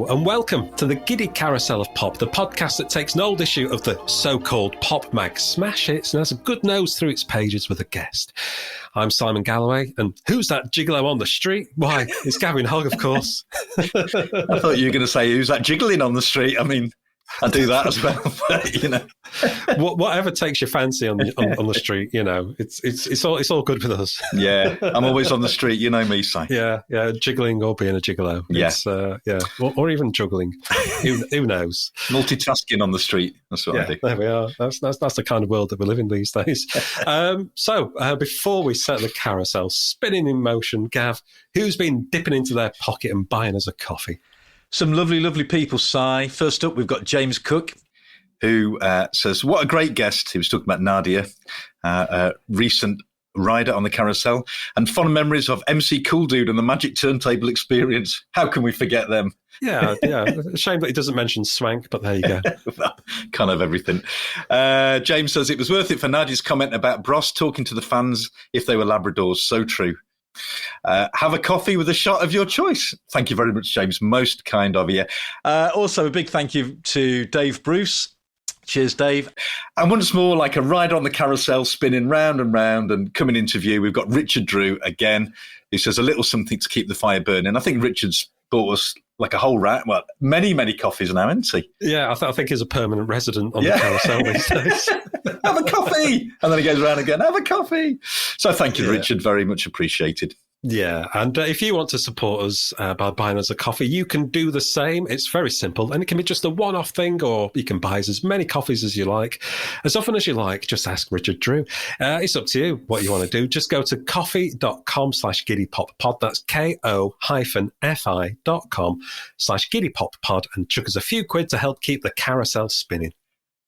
Hello and welcome to the Giddy Carousel of Pop, the podcast that takes an old issue of the so-called pop mag smash hits and has a good nose through its pages with a guest. I'm Simon Galloway, and who's that gigolo on the street? Why, it's Gavin Hogg, of course. I thought you were going to say, who's that jiggling on the street? I mean, I do that as well, but, you know. Whatever takes your fancy on the street, you know, it's all good with us. Yeah, I'm always on the street, you know me, Si. Yeah, jiggling or being a gigolo. Yeah. Or even juggling. Who knows? Multitasking on the street. That's what I do. There we are. That's the kind of world that we live in these days. So before we set the carousel spinning in motion, Gav, who's been dipping into their pocket and buying us a coffee? Some lovely, lovely people, Si. First up, we've got James Cook, who says, what a great guest. He was talking about Nadia, a recent rider on the carousel, and fond memories of MC Cool Dude and the Magic Turntable experience. How can we forget them? Yeah. Shame that he doesn't mention Swank, but there you go. Well, kind of everything. James says, it was worth it for Nadia's comment about Bros talking to the fans if they were Labradors. So true. Have a coffee with a shot of your choice. Thank you very much, James. Most kind of you. Also, a big thank you to Dave Bruce. Cheers, Dave. And once more, like a ride on the carousel, spinning round and round and coming into view, we've got Richard Drew again, who says a little something to keep the fire burning. I think Richard's bought us like a whole rack, well, many coffees now, isn't he? Yeah, I think he's a permanent resident on the carousel these days. Have a coffee! And then he goes around again, have a coffee! So thank you, Richard, very much appreciated. Yeah, and if you want to support us by buying us a coffee, you can do the same. It's very simple, and it can be just a one-off thing, or you can buy us as many coffees as you like, as often as you like. Just ask Richard Drew. It's up to you what you want to do. Just go to coffee.com/giddypoppod. That's ko-fi.com/giddypoppod and chuck us a few quid to help keep the carousel spinning.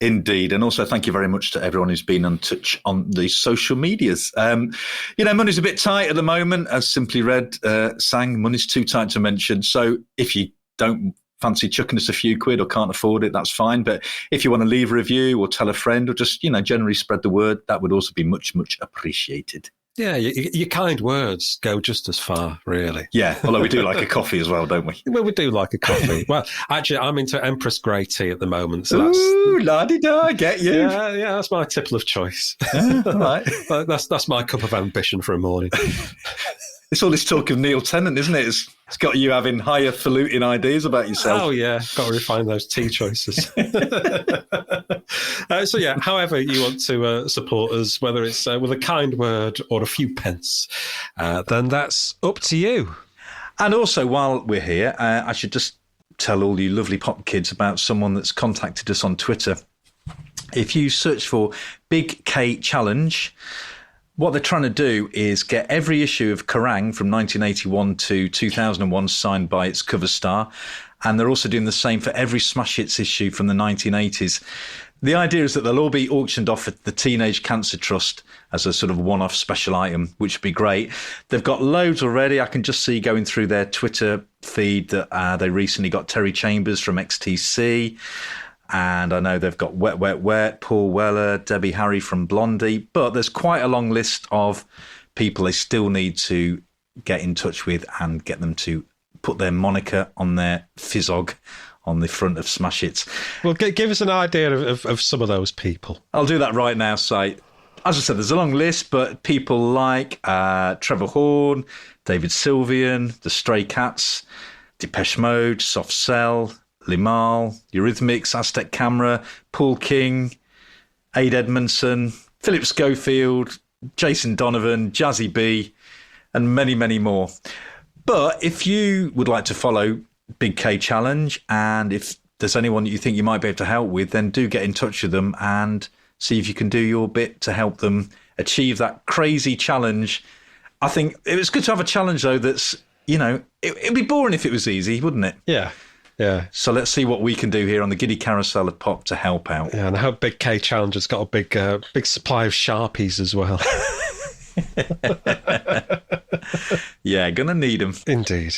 Indeed. And also thank you very much to everyone who's been in touch on the social medias. Money's a bit tight at the moment, as Simply Red sang, money's too tight to mention. So if you don't fancy chucking us a few quid or can't afford it, that's fine. But if you want to leave a review or tell a friend or just, generally spread the word, that would also be much, much appreciated. Yeah, your kind words go just as far, really. Yeah, although we do like a coffee as well, don't we? Well, we do like a coffee. Well, actually, I'm into Empress Grey tea at the moment. So ooh, la-di-da, I get you. Yeah, that's my tipple of choice. Yeah, all right. That's my cup of ambition for a morning. It's all this talk of Neil Tennant, isn't it? It's got you having highfalutin ideas about yourself. Oh, yeah. Got to refine those tea choices. However you want to support us, whether it's with a kind word or a few pence, then that's up to you. And also, while we're here, I should just tell all you lovely pop kids about someone that's contacted us on Twitter. If you search for Big K Challenge, what they're trying to do is get every issue of Kerrang from 1981 to 2001 signed by its cover star. And they're also doing the same for every Smash Hits issue from the 1980s. The idea is that they'll all be auctioned off at the Teenage Cancer Trust as a sort of one-off special item, which would be great. They've got loads already. I can just see going through their Twitter feed that they recently got Terry Chambers from XTC. And I know they've got Wet, Wet, Wet, Paul Weller, Debbie Harry from Blondie. But there's quite a long list of people they still need to get in touch with and get them to put their moniker on their Fizzog on the front of Smash Hits. Well, give us an idea of some of those people. I'll do that right now, Si. As I said, there's a long list, but people like Trevor Horn, David Sylvian, The Stray Cats, Depeche Mode, Soft Cell, Limahl, Eurythmics, Aztec Camera, Paul King, Ade Edmondson, Philip Schofield, Jason Donovan, Jazzy B, and many, many more. But if you would like to follow Big K Challenge, and if there's anyone that you think you might be able to help with, then do get in touch with them and see if you can do your bit to help them achieve that crazy challenge. I think it was good to have a challenge, though, that's, it'd be boring if it was easy, wouldn't it? Yeah. Yeah. So let's see what we can do here on the Giddy Carousel of Pop to help out. Yeah, and I hope Big K Challenge has got a big supply of Sharpies as well. Yeah, gonna need them. Indeed.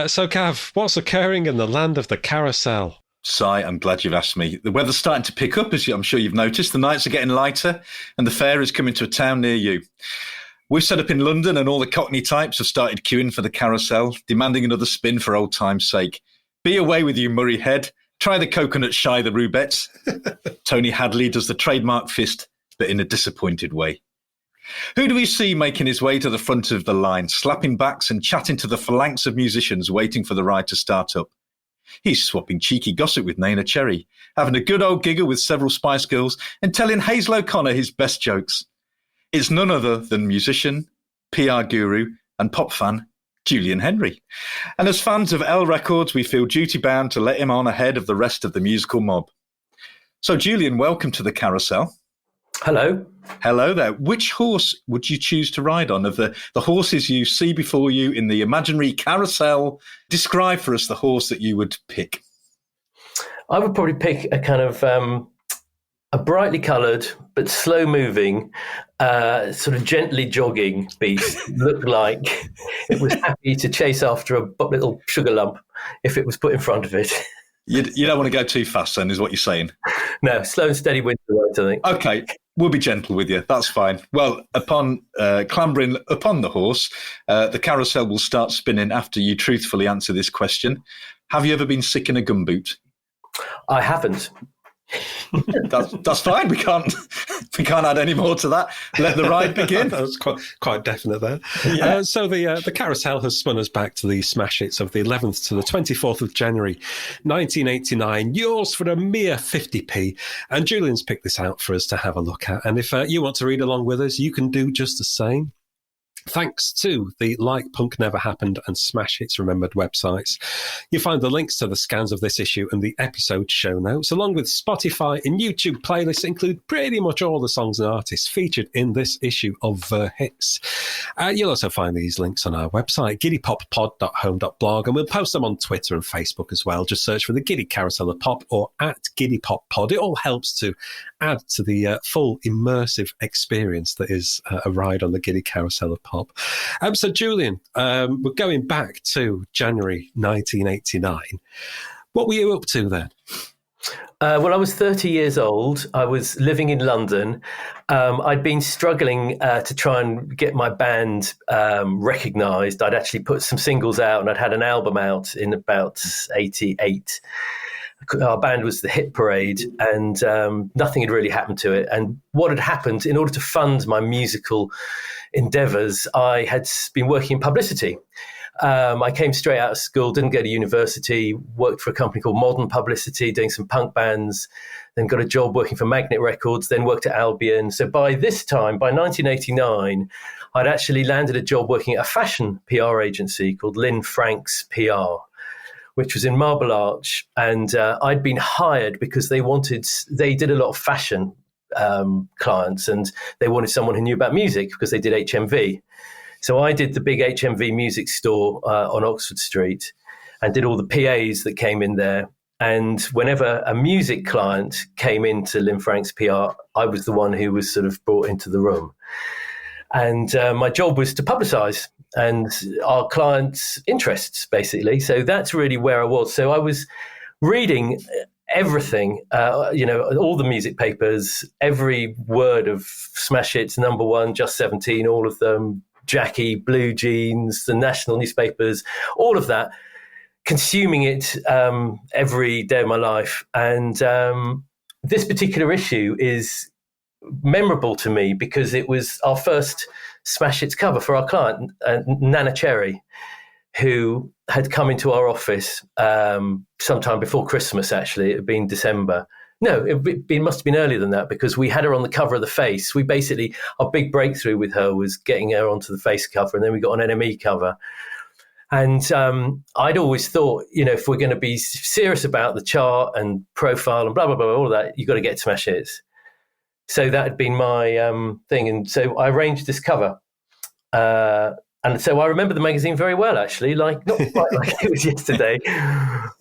So, Gav, what's occurring in the land of the carousel? Si, I'm glad you've asked me. The weather's starting to pick up, as I'm sure you've noticed. The nights are getting lighter, and the fair is coming to a town near you. We've set up in London, and all the Cockney types have started queuing for the carousel, demanding another spin for old time's sake. Be away with you, Murray Head. Try the coconut shy, the rubettes. Tony Hadley does the trademark fist, but in a disappointed way. Who do we see making his way to the front of the line, slapping backs and chatting to the phalanx of musicians waiting for the ride to start up? He's swapping cheeky gossip with Neneh Cherry, having a good old giggle with several Spice Girls and telling Hazel O'Connor his best jokes. It's none other than musician, PR guru and pop fan Julian Henry. And as fans of L Records, we feel duty-bound to let him on ahead of the rest of the musical mob. So, Julian, welcome to the carousel. Hello. Hello there. Which horse would you choose to ride on? Of the horses you see before you in the imaginary carousel, describe for us the horse that you would pick. I would probably pick a kind of a brightly coloured but slow-moving, sort of gently jogging beast. Looked like it was happy to chase after a little sugar lump if it was put in front of it. You don't want to go too fast, then, is what you're saying? No, slow and steady wins the race, I think. Okay, we'll be gentle with you. That's fine. Well, upon clambering upon the horse, the carousel will start spinning after you truthfully answer this question. Have you ever been sick in a gumboot? I haven't. That's fine. We can't add any more to that. Let the ride begin. That was quite definite there. Yeah. So the carousel has spun us back to the smash hits of the 11th to the 24th of January 1989. Yours for a mere 50p. And Julian's picked this out for us to have a look at. And if you want to read along with us, you can do just the same. Thanks to the Like Punk Never Happened and Smash Hits Remembered websites. You'll find the links to the scans of this issue and the episode show notes, along with Spotify and YouTube playlists that include pretty much all the songs and artists featured in this issue of Hits. You'll also find these links on our website, giddypoppod.home.blog, and we'll post them on Twitter and Facebook as well. Just search for the Giddy Carousel of Pop or at GiddyPopPod. It all helps to add to the full immersive experience that is a ride on the Giddy Carousel of Pop. So, Julian, we're going back to January 1989. What were you up to then? Well, I was 30 years old. I was living in London. I'd been struggling to try and get my band recognised. I'd actually put some singles out and I'd had an album out in about 88. Our band was the Hit Parade, and nothing had really happened to it. And what had happened, in order to fund my musical endeavours, I had been working in publicity. I came straight out of school, didn't go to university, worked for a company called Modern Publicity, doing some punk bands, then got a job working for Magnet Records, then worked at Albion. So by this time, by 1989, I'd actually landed a job working at a fashion PR agency called Lynn Franks PR, which was in Marble Arch. And I'd been hired because they did a lot of fashion clients, and they wanted someone who knew about music because they did HMV. So I did the big HMV music store on Oxford Street and did all the PAs that came in there. And whenever a music client came into Lynn Franks PR, I was the one who was sort of brought into the room. And my job was to publicise and our clients' interests, basically. So that's really where I was. So I was reading everything, all the music papers, every word of Smash Hits, Number One, Just 17, all of them, Jackie, Blue Jeans, the national newspapers, all of that, consuming it every day of my life. And this particular issue is memorable to me because it was our first Smash Hits cover for our client, Neneh Cherry, who had come into our office sometime before Christmas, actually. It had been December. No, it must have been earlier than that because we had her on the cover of the Face. We basically, our big breakthrough with her was getting her onto the Face cover, and then we got an NME cover. And I'd always thought, if we're going to be serious about the chart and profile and blah, blah, blah, all of that, you've got to get Smash Hits. So that had been my thing. And so I arranged this cover. And so I remember the magazine very well, actually, not quite like it was yesterday.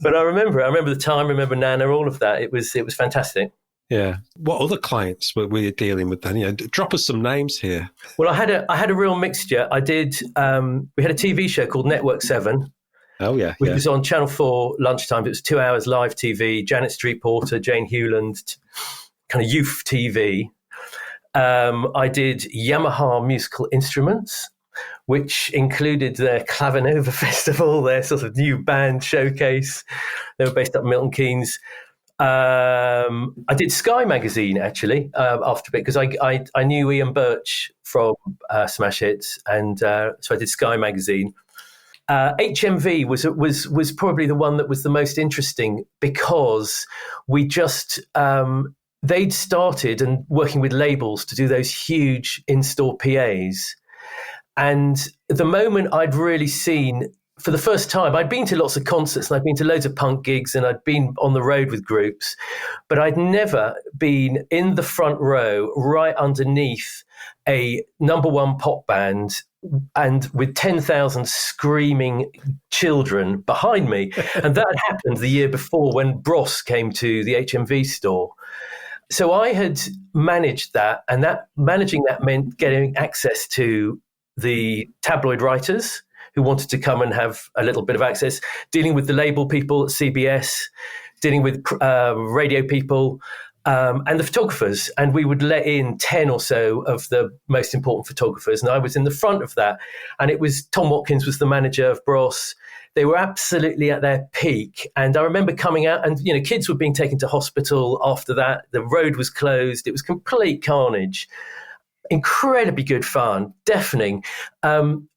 But I remember it. I remember the time, remember Neneh, all of that. It was fantastic. Yeah. What other clients were you dealing with then? Drop us some names here. Well, I had a real mixture. I did. We had a TV show called Network 7. Oh, yeah. Which was on Channel 4 lunchtime. It was 2 hours live TV. Janet Street Porter, Jane Hewland, kind of youth TV. I did Yamaha Musical Instruments. which included their Clavinova Festival, their sort of new band showcase. They were based up in Milton Keynes. I did Sky magazine actually after a bit because I knew Ian Birch from Smash Hits, and so I did Sky magazine. HMV was probably the one that was the most interesting because we just they'd started and working with labels to do those huge in-store PAs, and the moment I'd really seen. For the first time, I'd been to lots of concerts and I'd been to loads of punk gigs and I'd been on the road with groups, but I'd never been in the front row right underneath a number one pop band and with 10,000 screaming children behind me. And that had happened the year before when Bros came to the HMV store. So I had managed that, and managing that meant getting access to the tabloid writers who wanted to come and have a little bit of access, dealing with the label people at CBS, dealing with radio people, and the photographers. And we would let in 10 or so of the most important photographers. And I was in the front of that. And it was Tom Watkins was the manager of Bros. They were absolutely at their peak. And I remember coming out and, kids were being taken to hospital after that. The road was closed. It was complete carnage. Incredibly good fun, deafening.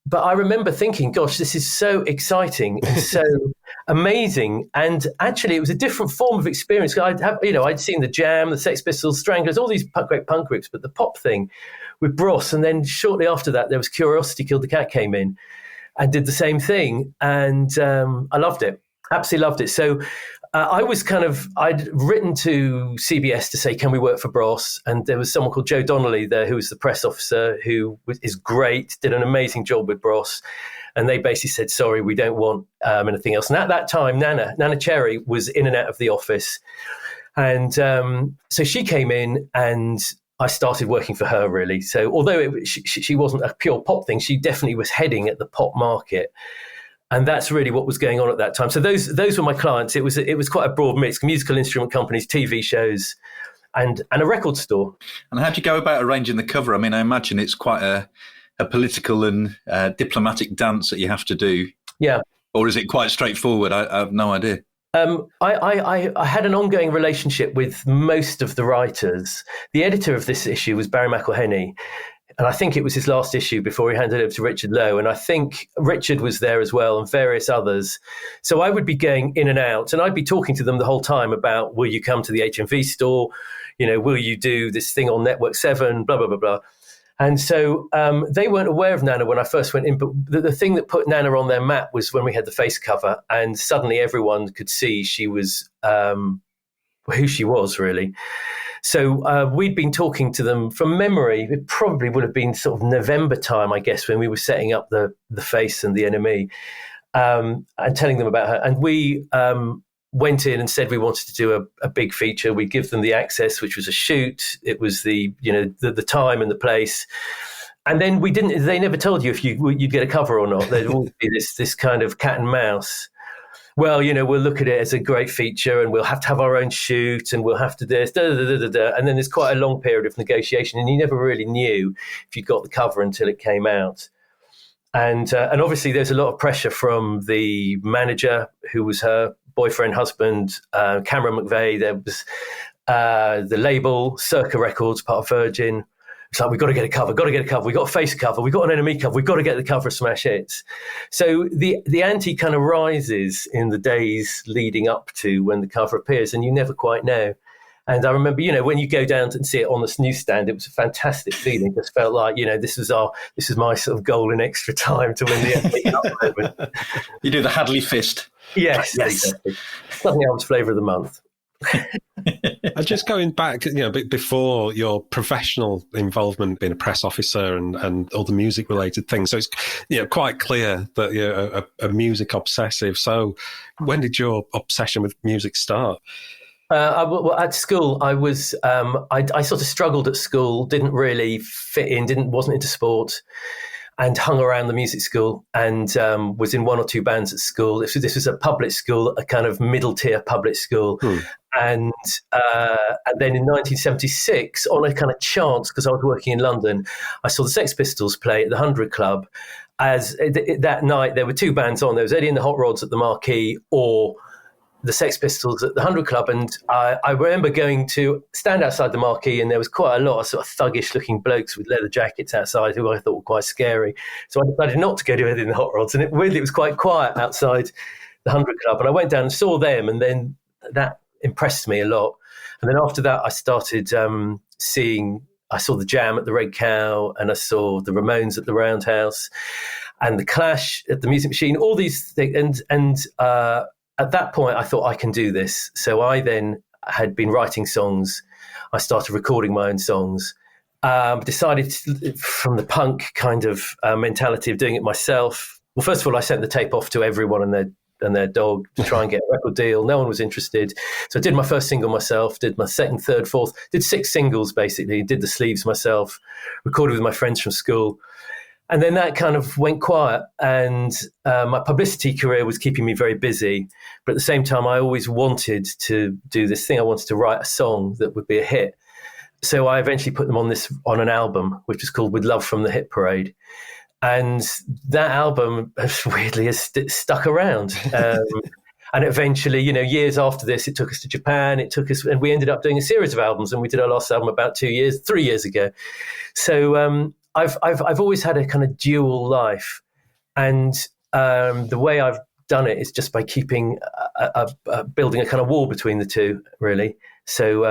But I remember thinking, gosh, this is so exciting and so amazing. And actually, it was a different form of experience. I'd seen the Jam, the Sex Pistols, Stranglers, all these great punk groups, but the pop thing with Bros. And then shortly after that, there was Curiosity Killed the Cat came in and did the same thing. And I loved it, absolutely loved it. So I'd written to CBS to say, can we work for Bros? And there was someone called Joe Donnelly there who was the press officer who is great, did an amazing job with Bros. And they basically said, sorry, we don't want anything else. And at that time, Neneh Cherry was in and out of the office. And so she came in and I started working for her, really. So although she wasn't a pure pop thing, she definitely was heading at the pop market. And that's really what was going on at that time. So those were my clients. It was quite a broad mix: musical instrument companies, TV shows, and a record store. And how do you go about arranging the cover? I mean, I imagine it's quite a political and diplomatic dance that you have to do. Yeah. Or is it quite straightforward? I have no idea. I had an ongoing relationship with most of the writers. The editor of this issue was Barry McElhenney. And I think it was his last issue before he handed it over to Richard Lowe. And I think Richard was there as well and various others. So I would be going in and out and I'd be talking to them the whole time about, will you come to the HMV store? Will you do this thing on Network 7, blah, blah, blah, blah. And so they weren't aware of Neneh when I first went in. But the thing that put Neneh on their map was when we had the face cover and suddenly everyone could see she was who she was, really. So we'd been talking to them from memory. It probably would have been sort of November time, I guess, when we were setting up the face and the NME and telling them about her. And we went in and said we wanted to do a big feature. We'd give them the access, which was a shoot. It was the time and the place. And then they never told you if you'd get a cover or not. There'd always be this kind of cat and mouse. Well, we'll look at it as a great feature and we'll have to have our own shoot and we'll have to do this, and then there's quite a long period of negotiation and you never really knew if you got the cover until it came out. And obviously there's a lot of pressure from the manager who was her boyfriend, husband, Cameron McVeigh. There was the label, Circa Records, part of Virgin. It's like, we've got to get a cover, we've got a face cover, we've got an NME cover, we've got to get the cover of Smash Hits. So the ante kind of rises in the days leading up to when the cover appears, and you never quite know. And I remember, when you go down and see it on the newsstand, it was a fantastic feeling. It just felt like, this is my sort of golden extra time to win the NME moment. You do the Hadley fist. Yes. Exactly. Something else, flavour of the month. And just going back, before your professional involvement, being a press officer and all the music related things, so it's quite clear that you're a music obsessive. So, when did your obsession with music start? At school, I was I sort of struggled at school, didn't really fit in, wasn't into sport. and hung around the music school and was in one or two bands at school. This was a public school, a kind of middle tier public school. And then in 1976, on a kind of chance, because I was working in London, I saw the Sex Pistols play at the 100 Club. As that night, there were two bands on. There was Eddie and the Hot Rods at the Marquee, or the Sex Pistols at the 100 Club. And I remember going to stand outside the Marquee, and there was quite a lot of sort of thuggish looking blokes with leather jackets outside who I thought were quite scary. So I decided not to go to Eddie and the Hot Rods. And it was quite quiet outside the 100 Club. And I went down and saw them, and then that impressed me a lot. And then after that, I started I saw the Jam at the Red Cow, and I saw the Ramones at the Roundhouse, and the Clash at the Music Machine, all these things. And at that point, I thought, I can do this. So I then had been writing songs. I started recording my own songs. Decided from the punk kind of mentality of doing it myself. Well, first of all, I sent the tape off to everyone and their dog to try and get a record deal. No one was interested. So I did my first single myself, did my second, third, fourth, did 6 singles basically, did the sleeves myself, recorded with my friends from school. And then that kind of went quiet, and my publicity career was keeping me very busy. But at the same time, I always wanted to do this thing. I wanted to write a song that would be a hit. So I eventually put them on an album, which was called With Love from the Hit Parade. And that album weirdly has stuck around. And eventually, years after this, it took us to Japan. And we ended up doing a series of albums. And we did our last album about 3 years ago. So I've always had a kind of dual life, and the way I've done it is just by keeping building a kind of wall between the two, really. So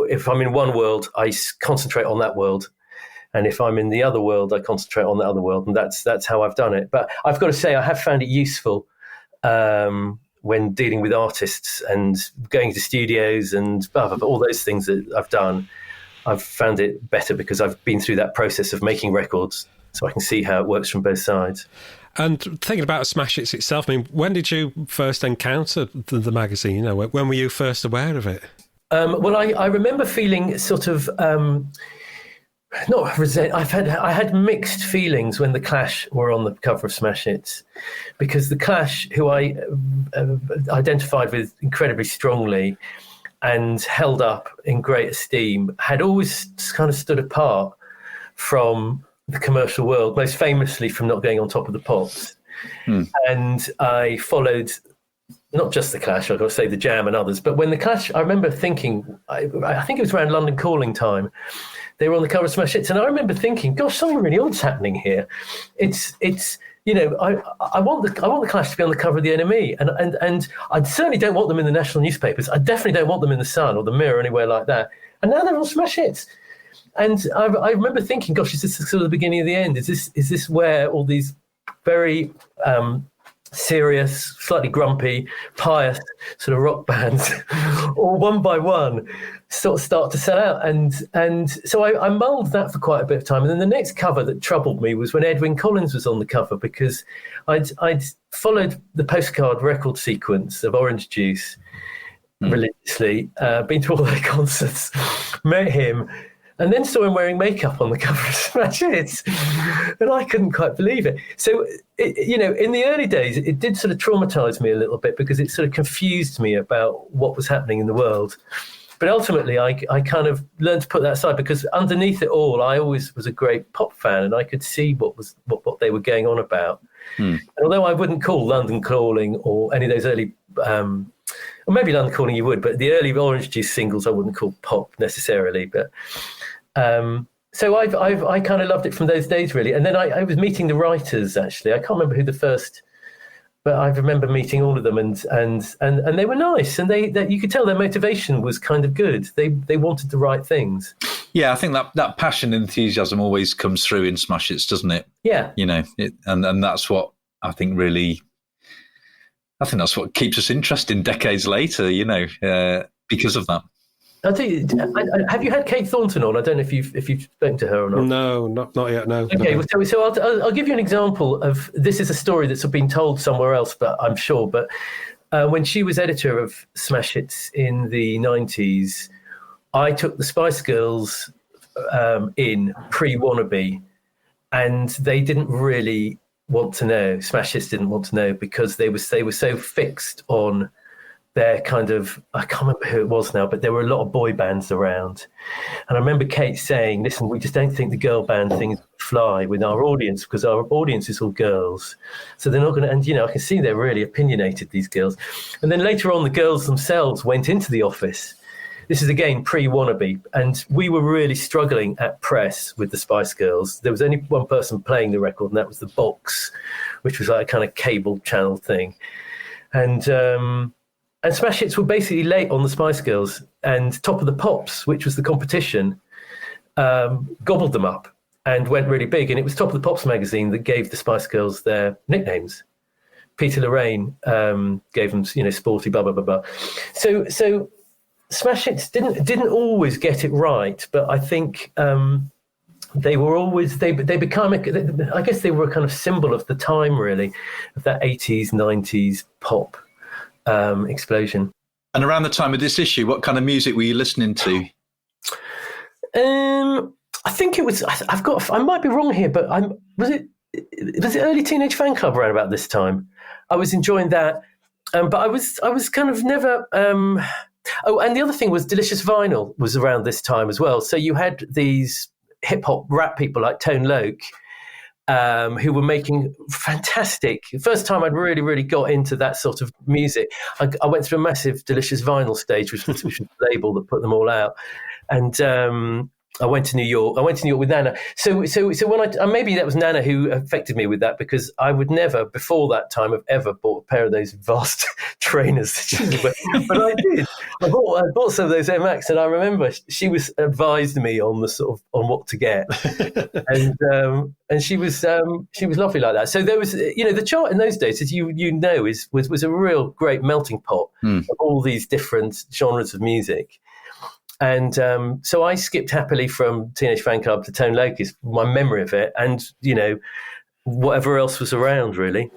if I'm in one world, I concentrate on that world. And if I'm in the other world, I concentrate on the other world. And that's how I've done it. But I've got to say, I have found it useful when dealing with artists and going to studios and all those things that I've done. I've found it better because I've been through that process of making records, so I can see how it works from both sides. And thinking about Smash Hits itself, I mean, when did you first encounter the magazine? When were you first aware of it? Well, I remember feeling sort of not resent. I had mixed feelings when the Clash were on the cover of Smash Hits, because the Clash, who I identified with incredibly strongly and held up in great esteem, had always kind of stood apart from the commercial world, most famously from not going on Top of the Pops. And I followed not just the Clash, I've got to say the Jam and others, but when the Clash, I remember thinking, I think it was around London Calling time, they were on the cover of Smash Hits, and I remember thinking, gosh, something really odd's happening here. It's I want the Clash to be on the cover of the NME, and I certainly don't want them in the national newspapers. I definitely don't want them in the Sun or the Mirror or anywhere like that. And now they're on Smash Hits, and I remember thinking, gosh, is this sort of the beginning of the end? Is this where all these very serious, slightly grumpy, pious sort of rock bands, all one by one, sort of start to sell out? And so I mulled that for quite a bit of time. And then the next cover that troubled me was when Edwyn Collins was on the cover, because I'd followed the postcard record sequence of Orange Juice religiously, been to all their concerts, met him, and then saw him wearing makeup on the cover of Smash Hits. And I couldn't quite believe it. So, in the early days, it did sort of traumatize me a little bit, because it sort of confused me about what was happening in the world. But ultimately, I kind of learned to put that aside, because underneath it all, I always was a great pop fan, and I could see what they were going on about. And although I wouldn't call London Calling or any of those early, or maybe London Calling you would, but the early Orange Juice singles I wouldn't call pop necessarily. But so I kind of loved it from those days, really. And then I was meeting the writers, actually. I can't remember who the first, but I remember meeting all of them, and they were nice, and they you could tell their motivation was kind of good. They wanted the right things. Yeah, I think that passion and enthusiasm always comes through in Smash Hits, doesn't it? Yeah. And that's what I think that's what keeps us interested decades later, because of that. I'll tell you, have you had Kate Thornton on? I don't know if you've spoken to her or not. No, not yet, no. Okay, well, so I'll give you an example of, this is a story that's been told somewhere else, but I'm sure. But when she was editor of Smash Hits in the 90s, I took the Spice Girls in pre-Wannabe, and they didn't really want to know. Smash Hits didn't want to know because they were so fixed on their kind of, I can't remember who it was now, but there were a lot of boy bands around. And I remember Kate saying, listen, we just don't think the girl band things fly with our audience because our audience is all girls. So they're not going to, and, I can see they're really opinionated, these girls. And then later on, the girls themselves went into the office. This is, again, pre-Wannabe. And we were really struggling at press with the Spice Girls. There was only one person playing the record, and that was the box, which was like a kind of cable channel thing. And Smash Hits were basically late on the Spice Girls, and Top of the Pops, which was the competition, gobbled them up and went really big. And it was Top of the Pops magazine that gave the Spice Girls their nicknames. Peter Lorraine gave them, sporty, blah, blah, blah, blah. So Smash Hits didn't always get it right, but I think they were always, they become, I guess they were a kind of symbol of the time, really, of that 80s, 90s pop explosion. And around the time of this issue, what kind of music were you listening to? I think it was, I might be wrong here, but was it early Teenage Fan Club around about this time? I was enjoying that. But I was kind of never, and the other thing was Delicious Vinyl was around this time as well. So you had these hip hop rap people like Tone Loc, who were making fantastic. First time I'd really, really got into that sort of music. I went through a massive Delicious Vinyl stage, which was the label that put them all out. And I went to New York with Neneh. So when maybe that was Neneh who affected me with that, because I would never before that time have ever bought a pair of those vast trainers. But I did. I bought some of those Air Max, and I remember she advised me on the sort of on what to get, and she was lovely like that. So there was, the chart in those days, as was a real great melting pot of all these different genres of music. And so I skipped happily from Teenage Fan Club to Tone Loc is my memory of it, and whatever else was around, really.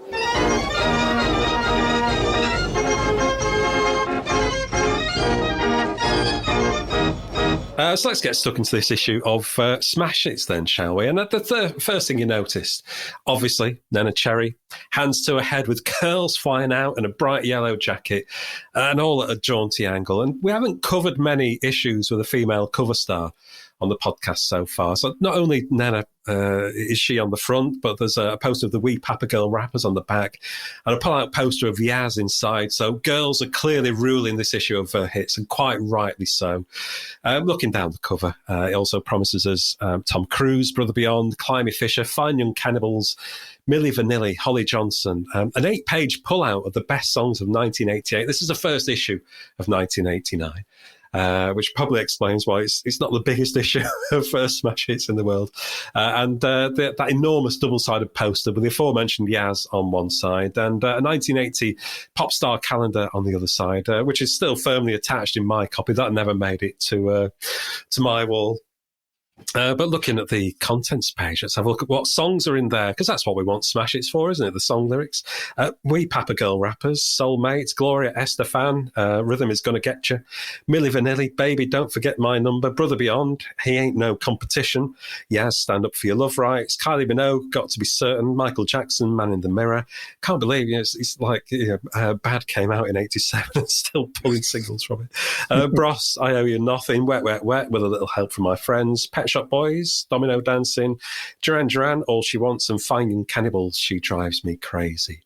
So let's get stuck into this issue of Smash Hits then, shall we? And the first thing you noticed, obviously, Neneh Cherry, hands to her head with curls flying out and a bright yellow jacket, and all at a jaunty angle. And we haven't covered many issues with a female cover star on the podcast so far. So not only Neneh is she on the front, but there's a poster of the Wee Papa Girl rappers on the back and a pull-out poster of Yaz inside. So girls are clearly ruling this issue of hits, and quite rightly so. Looking down the cover, it also promises us Tom Cruise, Brother Beyond, Climie Fisher, Fine Young Cannibals, Milli Vanilli, Holly Johnson, an 8-page pull-out of the best songs of 1988. This is the first issue of 1989. Which probably explains why it's not the biggest issue of Smash Hits in the world. And that enormous double-sided poster with the aforementioned Yaz on one side and a 1980 pop star calendar on the other side, which is still firmly attached in my copy. That never made it to my wall. But looking at the contents page, let's have a look at what songs are in there, because that's what we want Smash Hits for, isn't it? The song lyrics. Wee Papa Girl rappers, Soulmates, Gloria Estefan, Rhythm Is Gonna Get You, Milli Vanilli, Baby Don't Forget My Number, Brother Beyond, He Ain't No Competition, Yaz, Stand Up For Your Love Rights, Kylie Minogue, Got To Be Certain, Michael Jackson, Man in the Mirror. Can't believe it's like Bad came out in 87 and still pulling singles from it. Bros, I Owe You Nothing, Wet, Wet, Wet, with a little help from my friends, Pet Shop Boys, Domino Dancing, Duran Duran, All She Wants, and Finding Cannibals, She Drives Me Crazy.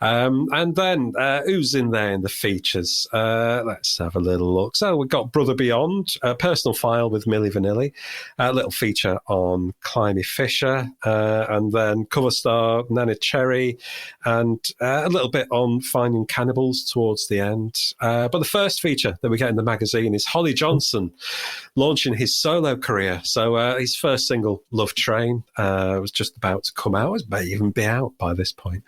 And then who's in there in the features? Let's have a little look. So we've got Brother Beyond, a personal file with Milli Vanilli, a little feature on Climie Fisher, and then cover star Neneh Cherry, and a little bit on Finding Cannibals towards the end. But the first feature that we get in the magazine is Holly Johnson launching his solo career. So his first single, Love Train, was just about to come out. It may even be out by this point.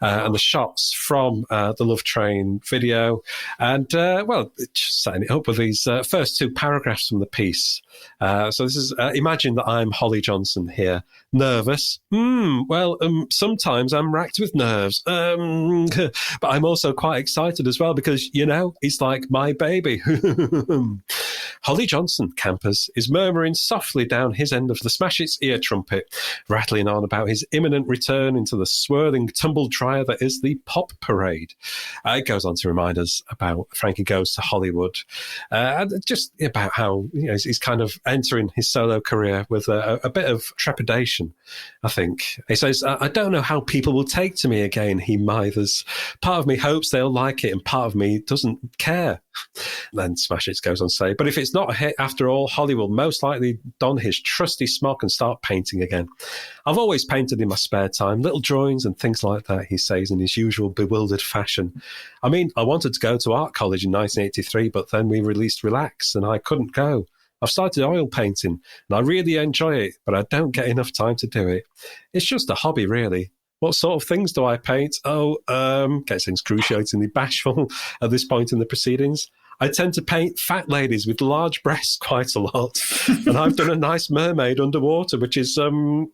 And the shots from the Love Train video. And, just setting it up with these first two paragraphs from the piece. So this is, imagine that I'm Holly Johnson here. Nervous? Sometimes I'm racked with nerves. But I'm also quite excited as well because, he's like my baby. Holly Johnson, campers, is murmuring soft deftly down his end of the Smash Hits ear trumpet, rattling on about his imminent return into the swirling tumble dryer that is the Pop Parade. It goes on to remind us about Frankie Goes to Hollywood, and just about how he's kind of entering his solo career with a bit of trepidation, I think. He says, I don't know how people will take to me again, he mithers. Part of me hopes they'll like it and part of me doesn't care. Then Smash Hits goes on to say, but if it's not a hit after all, Holly will most likely don his trusty smock and start painting again. I've always painted in my spare time, little drawings and things like that, he says in his usual bewildered fashion. I mean, I wanted to go to art college in 1983, but then we released Relax and I couldn't go. I've started oil painting and I really enjoy it, but I don't get enough time to do it. It's just a hobby, really. What sort of things do I paint? Gets excruciatingly bashful at this point in the proceedings. I tend to paint fat ladies with large breasts quite a lot. And I've done a nice mermaid underwater, which is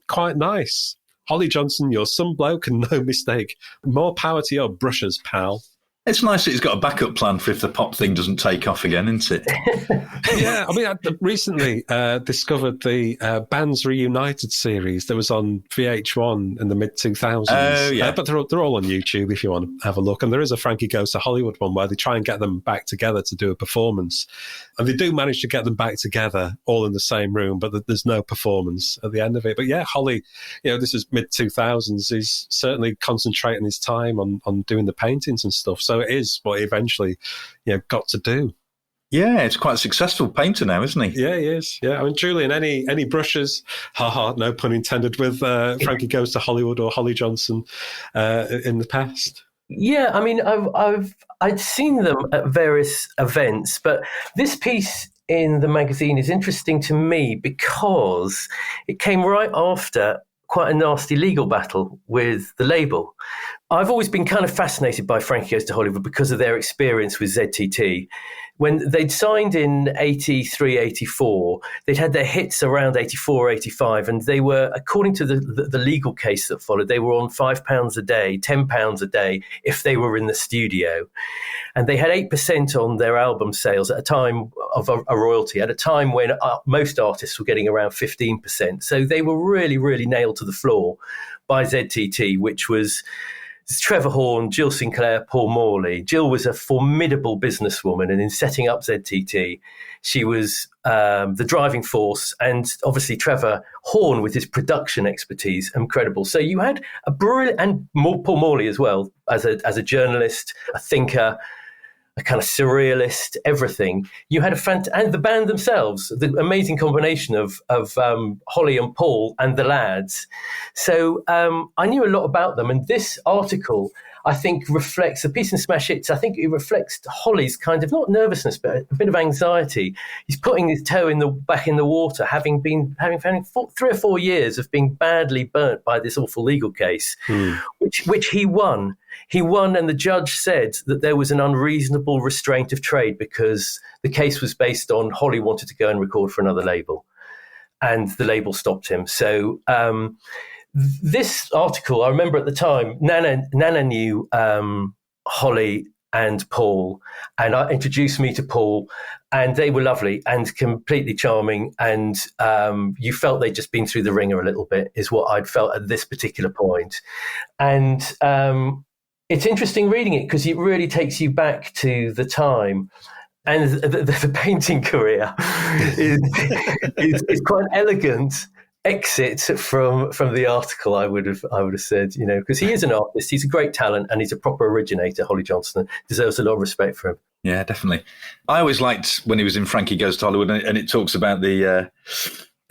quite nice. Holly Johnson, you're some bloke and no mistake. More power to your brushes, pal. It's nice that he's got a backup plan for if the pop thing doesn't take off again, isn't it? Yeah, I mean, I recently discovered the Bands Reunited series that was on VH1 in the mid-2000s. Oh, yeah. But they're all on YouTube if you want to have a look. And there is a Frankie Goes to Hollywood one where they try and get them back together to do a performance. And they do manage to get them back together all in the same room, but there's no performance at the end of it. But yeah, Holly, this is mid-2000s, he's certainly concentrating his time on doing the paintings and stuff. So it is what he eventually got to do. Yeah, it's quite a successful painter now, isn't he? Yeah, he is. Yeah, I mean, Julian, any brushes? No pun intended, with Frankie Goes to Hollywood or Holly Johnson in the past? Yeah, I mean, I'd seen them at various events, but this piece in the magazine is interesting to me because it came right after quite a nasty legal battle with the label. I've always been kind of fascinated by Frankie Goes to Hollywood because of their experience with ZTT. When they'd signed in 83, 84, they'd had their hits around 84, 85, and they were, according to the legal case that followed, they were on £5 a day, £10 a day if they were in the studio. And they had 8% on their album sales at a time of a royalty, at a time when most artists were getting around 15%. So they were really, really nailed to the floor by ZTT, which was Trevor Horn, Jill Sinclair, Paul Morley. Jill was a formidable businesswoman, and in setting up ZTT, she was the driving force. And obviously Trevor Horn, with his production expertise, incredible. So you had a brilliant, and Paul Morley as well, as a journalist, a thinker, a kind of surrealist, everything. You had and the band themselves, the amazing combination of Holly and Paul and the lads. So I knew a lot about them, and this article, I think, reflects the piece in Smash Hits. I think it reflects Holly's kind of not nervousness, but a bit of anxiety. He's putting his toe back in the water, having 3 or 4 years of being badly burnt by this awful legal case, which he won. He won, and the judge said that there was an unreasonable restraint of trade because the case was based on Holly wanted to go and record for another label, and the label stopped him. So this article, I remember at the time, Neneh knew Holly and Paul, and introduced me to Paul, and they were lovely and completely charming, and you felt they'd just been through the ringer a little bit, is what I'd felt at this particular point. And it's interesting reading it because it really takes you back to the time. And the painting career is quite an elegant exit from the article, I would have said, because he is an artist, he's a great talent, and he's a proper originator. Holly Johnson deserves a lot of respect for him. Yeah, definitely. I always liked when he was in Frankie Goes to Hollywood, and it talks about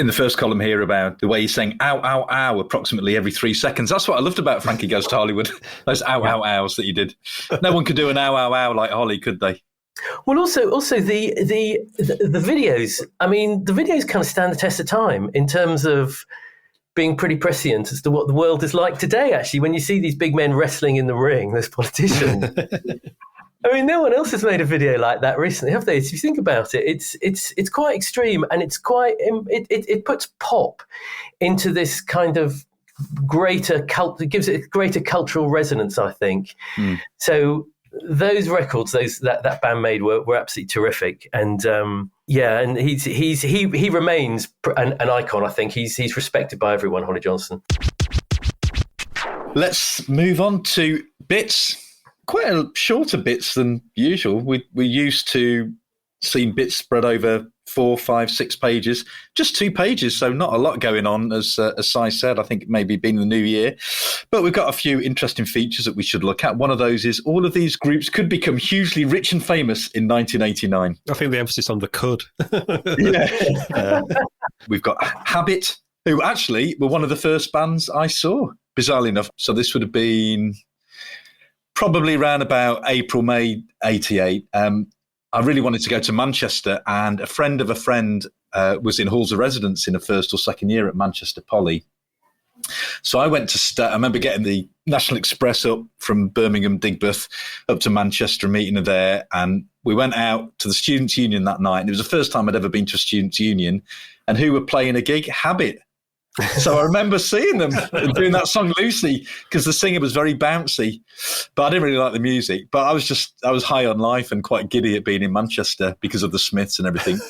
in the first column here about the way he's saying ow, ow, ow approximately every 3 seconds. That's what I loved about Frankie Goes to Hollywood, those ow, ow, ows that you did. No one could do an ow, ow, ow like Holly, could they? Well, also the videos. I mean, the videos kind of stand the test of time in terms of being pretty prescient as to what the world is like today. Actually, when you see these big men wrestling in the ring, those politicians. I mean, no one else has made a video like that recently, have they? If you think about it, it's quite extreme, and it's quite it puts pop into this kind of greater cult. It gives it a greater cultural resonance, I think. So those records, that band made were absolutely terrific, and and he remains an icon. I think he's respected by everyone. Holly Johnson. Let's move on to bits. Quite a shorter bits than usual. We used to see bits spread over 4, 5, 6 pages, just 2 pages, so not a lot going on, as Si said. I think maybe been the new year, but we've got a few interesting features that we should look at. One of those is all of these groups could become hugely rich and famous in 1989. I think the emphasis on the could. Yeah. We've got Habit, who actually were one of the first bands I saw, bizarrely enough. So this would have been probably around about April, May 88. I really wanted to go to Manchester, and a friend of a friend was in halls of residence in a first or second year at Manchester Poly. So I went to I remember getting the National Express up from Birmingham Digbeth up to Manchester, meeting her there, and we went out to the Students' Union that night, and it was the first time I'd ever been to a Students' Union, and who were playing a gig? Habit. So I remember seeing them and doing that song Lucy, because the singer was very bouncy, but I didn't really like the music. But I was high on life and quite giddy at being in Manchester because of the Smiths and everything.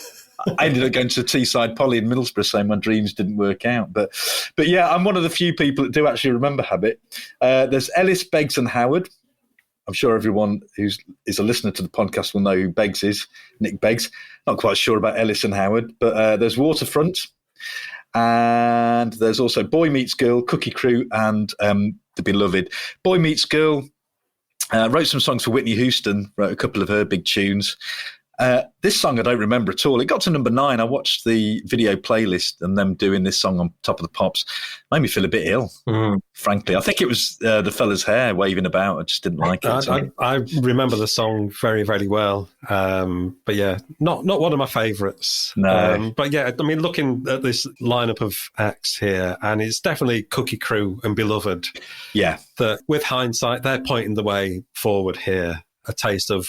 I ended up going to Teesside Poly in Middlesbrough, saying my dreams didn't work out. But yeah, I'm one of the few people that do actually remember Habit. There's Ellis, Beggs and Howard. I'm sure everyone who is a listener to the podcast will know who Beggs is, Nick Beggs. Not quite sure about Ellis and Howard, but there's Waterfront. And there's also Boy Meets Girl, Cookie Crew, and The Beloved. Boy Meets Girl wrote some songs for Whitney Houston, wrote a couple of her big tunes. This song I don't remember at all. It got to number 9. I watched the video playlist, and them doing this song on Top of the Pops made me feel a bit ill, frankly. I think it was the fella's hair waving about. I just didn't like it. I remember the song very, very well. But yeah, not one of my favourites. No. But yeah, I mean, looking at this lineup of acts here, and it's definitely Cookie Crew and Beloved. Yeah. That with hindsight, they're pointing the way forward here. A taste of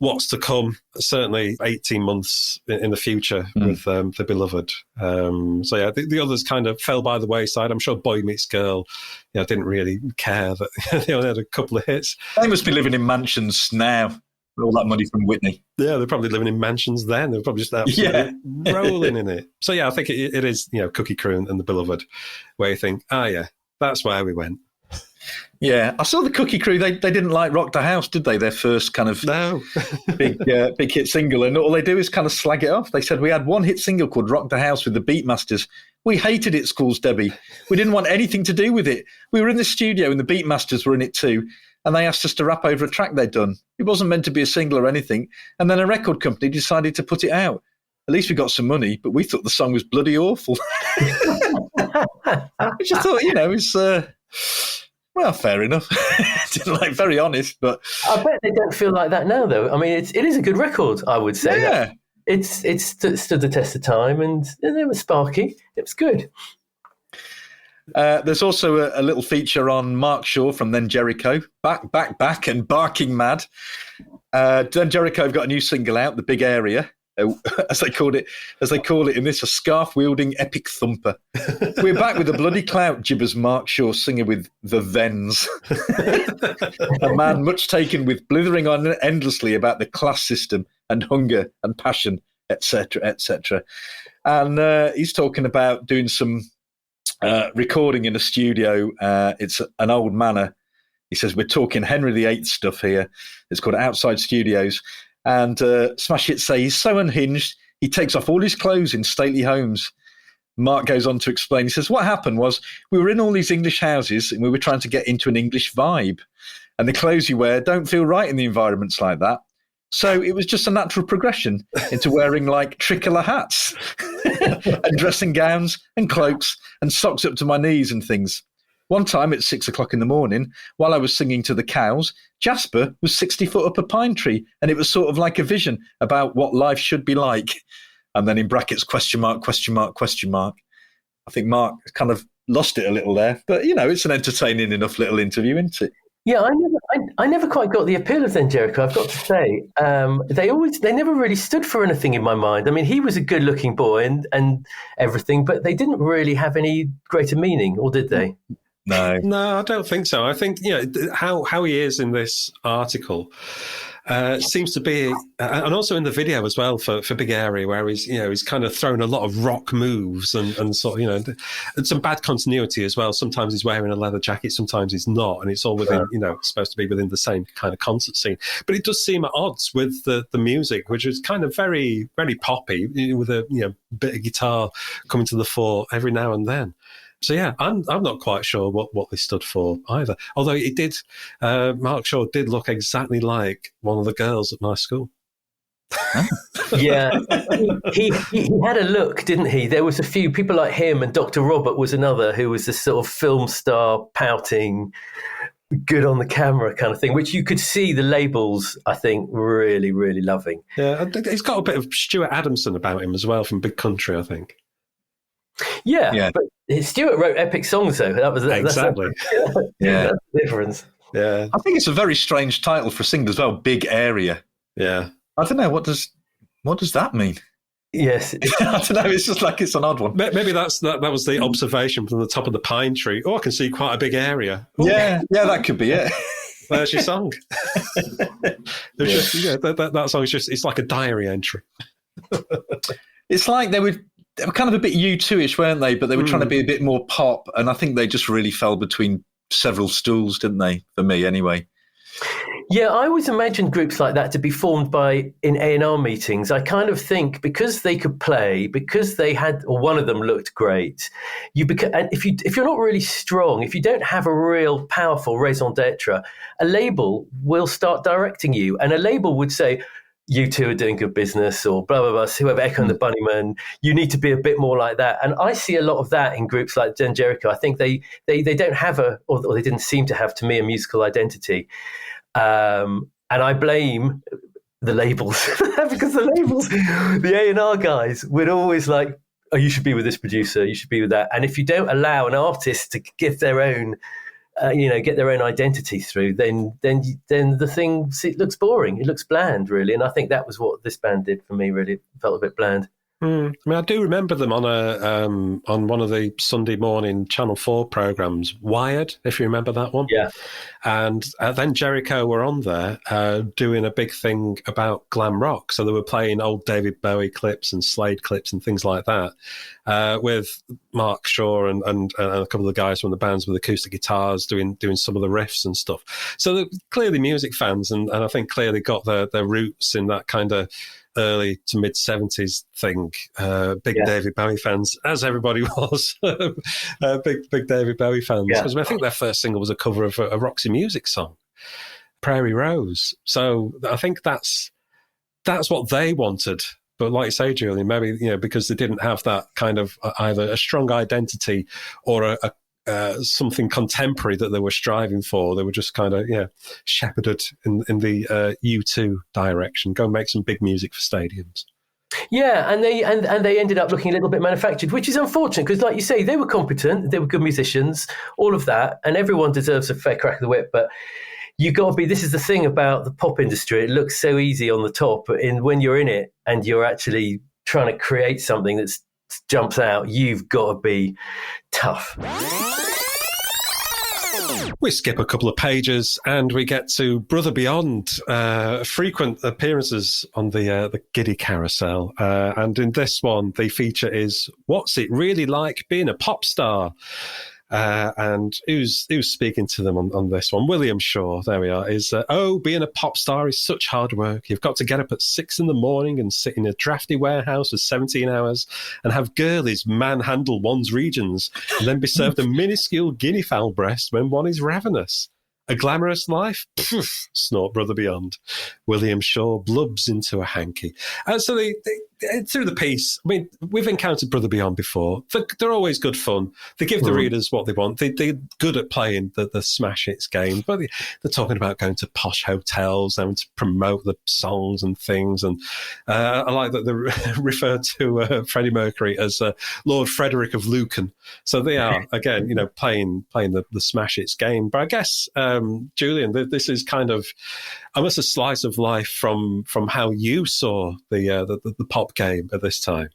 what's to come, certainly 18 months in the future with The Beloved. So yeah, the others kind of fell by the wayside. I'm sure Boy Meets Girl, didn't really care that they only had a couple of hits. They must be living in mansions now with all that money from Whitney. Yeah, they're probably living in mansions then. They're probably just absolutely rolling in it. So yeah, I think it is, Cookie Crew and The Beloved, where you think, that's where we went. Yeah, I saw the Cookie Crew. They didn't like Rock the House, did they? Their first kind of big hit single, and all they do is kind of slag it off. They said, we had one hit single called Rock the House with the Beatmasters. We hated it, schools Debbie. We didn't want anything to do with it. We were in the studio and the Beatmasters were in it too, and they asked us to rap over a track they'd done. It wasn't meant to be a single or anything, and then a record company decided to put it out. At least we got some money, but we thought the song was bloody awful. I just thought, it's... well, fair enough. Very honest, but I bet they don't feel like that now, though. I mean, it is a good record, I would say. Yeah, it's stood the test of time, and it was sparky. It was good. There's also a little feature on Mark Shaw from Then Jericho, back, and Barking Mad. Then Jericho have got a new single out, The Big Area. As they call it in this, a scarf-wielding epic thumper. We're back with a bloody clout, gibbers Mark Shaw, singer with the Vens. A man much taken with blithering on endlessly about the class system and hunger and passion, etc., etc. And he's talking about doing some recording in a studio. It's an old manor. He says, we're talking Henry VIII stuff here. It's called Outside Studios. And Smash Hits say he's so unhinged, he takes off all his clothes in stately homes. Mark goes on to explain, he says, what happened was we were in all these English houses and we were trying to get into an English vibe. And the clothes you wear don't feel right in the environments like that. So it was just a natural progression into wearing like tricolour hats and dressing gowns and cloaks and socks up to my knees and things. One time at 6 o'clock in the morning, while I was singing to the cows, Jasper was 60 foot up a pine tree, and it was sort of like a vision about what life should be like. And then in brackets, question mark, question mark, question mark. I think Mark kind of lost it a little there, but it's an entertaining enough little interview, isn't it? Yeah, I never quite got the appeal of Then Jericho, I've got to say. They never really stood for anything in my mind. I mean, he was a good-looking boy and everything, but they didn't really have any greater meaning, or did they? No, I don't think so. I think how he is in this article seems to be, and also in the video as well for Big Area, where he's kind of thrown a lot of rock moves and sort of and some bad continuity as well. Sometimes he's wearing a leather jacket, sometimes he's not, and it's all within supposed to be within the same kind of concert scene. But it does seem at odds with the music, which is kind of very very poppy, with a bit of guitar coming to the fore every now and then. So yeah, I'm not quite sure what they stood for either. Although it did, Mark Shaw did look exactly like one of the girls at my school. Yeah, he had a look, didn't he? There was a few people like him, and Dr. Robert was another who was this sort of film star, pouting, good on the camera kind of thing, which you could see the labels, I think, really, really loving. Yeah, he's got a bit of Stuart Adamson about him as well from Big Country, I think. Yeah, but Stuart wrote epic songs, though. Exactly. That's the difference. Yeah, I think it's a very strange title for a singer as well. Big Area. Yeah, I don't know what does that mean. Yes, I don't know. It's just like it's an odd one. Maybe that was the observation from the top of the pine tree. Oh, I can see quite a big area. Ooh. Yeah, that could be it. There's your song. That song is just—it's like a diary entry. It's like they were kind of a bit U2-ish, weren't they? But they were trying to be a bit more pop, and I think they just really fell between several stools, didn't they? For me, anyway. Yeah, I always imagined groups like that to be formed in A&R meetings. I kind of think because they could play, because they had, or one of them looked great. And if you're not really strong, if you don't have a real powerful raison d'etre, a label will start directing you, and a label would say, "You two are doing good business," or blah, blah, blah, whoever, Echo and the Bunnymen, you need to be a bit more like that. And I see a lot of that in groups like Jericho. I think they don't have or they didn't seem to have, to me, a musical identity. And I blame the labels because the A&R guys would always like, "Oh, you should be with this producer, you should be with that." And if you don't allow an artist to give their own get their own identity through, then the thing looks boring. It looks bland, really. And I think that was what this band did for me. Really, it felt a bit bland. I mean, I do remember them on one of the Sunday morning Channel 4 programs, Wired, if you remember that one. Yeah. And then Jericho were on there doing a big thing about glam rock. So they were playing old David Bowie clips and Slade clips and things like that with Mark Shaw and a couple of the guys from the bands with acoustic guitars doing some of the riffs and stuff. So they're clearly music fans, and I think clearly got their roots in that kind of early to mid 70s thing. Big David Bowie fans, as everybody was. Big David Bowie fans. Because I think their first single was a cover of a Roxy Music song, Prairie Rose. So I think that's what they wanted. But like you say, Julian, maybe because they didn't have that kind of either a strong identity or a something contemporary that they were striving for. They were just kind of shepherded in the U2 direction. Go and make some big music for stadiums. Yeah, and they ended up looking a little bit manufactured, which is unfortunate because, like you say, they were competent, they were good musicians, all of that, and everyone deserves a fair crack of the whip. But you got to be. This is the thing about the pop industry; it looks so easy on the top, but when you're in it and you're actually trying to create something that jumps out, you've got to be tough. We skip a couple of pages and we get to Brother Beyond, frequent appearances on the Giddy Carousel. And in this one, the feature is, "What's it really like being a pop star?" And who's speaking to them on this one? William Shaw, there we are, is, being a pop star is such hard work. You've got to get up at 6 a.m. and sit in a drafty warehouse for 17 hours and have girlies manhandle one's regions and then be served a minuscule guinea fowl breast when one is ravenous. A glamorous life? Poof, snort Brother Beyond. William Shaw blubs into a hanky. So they through the piece, I mean, we've encountered Brother Beyond before. They're always good fun. They give the readers what they want. They're good at playing the smash hits game, but they're talking about going to posh hotels, having to promote the songs and things. And I like that they refer to Freddie Mercury as Lord Frederick of Lucan. So they are, again, playing the smash hits game. But I guess, Julian, this is kind of almost a slice of life from how you saw the pop game at this time.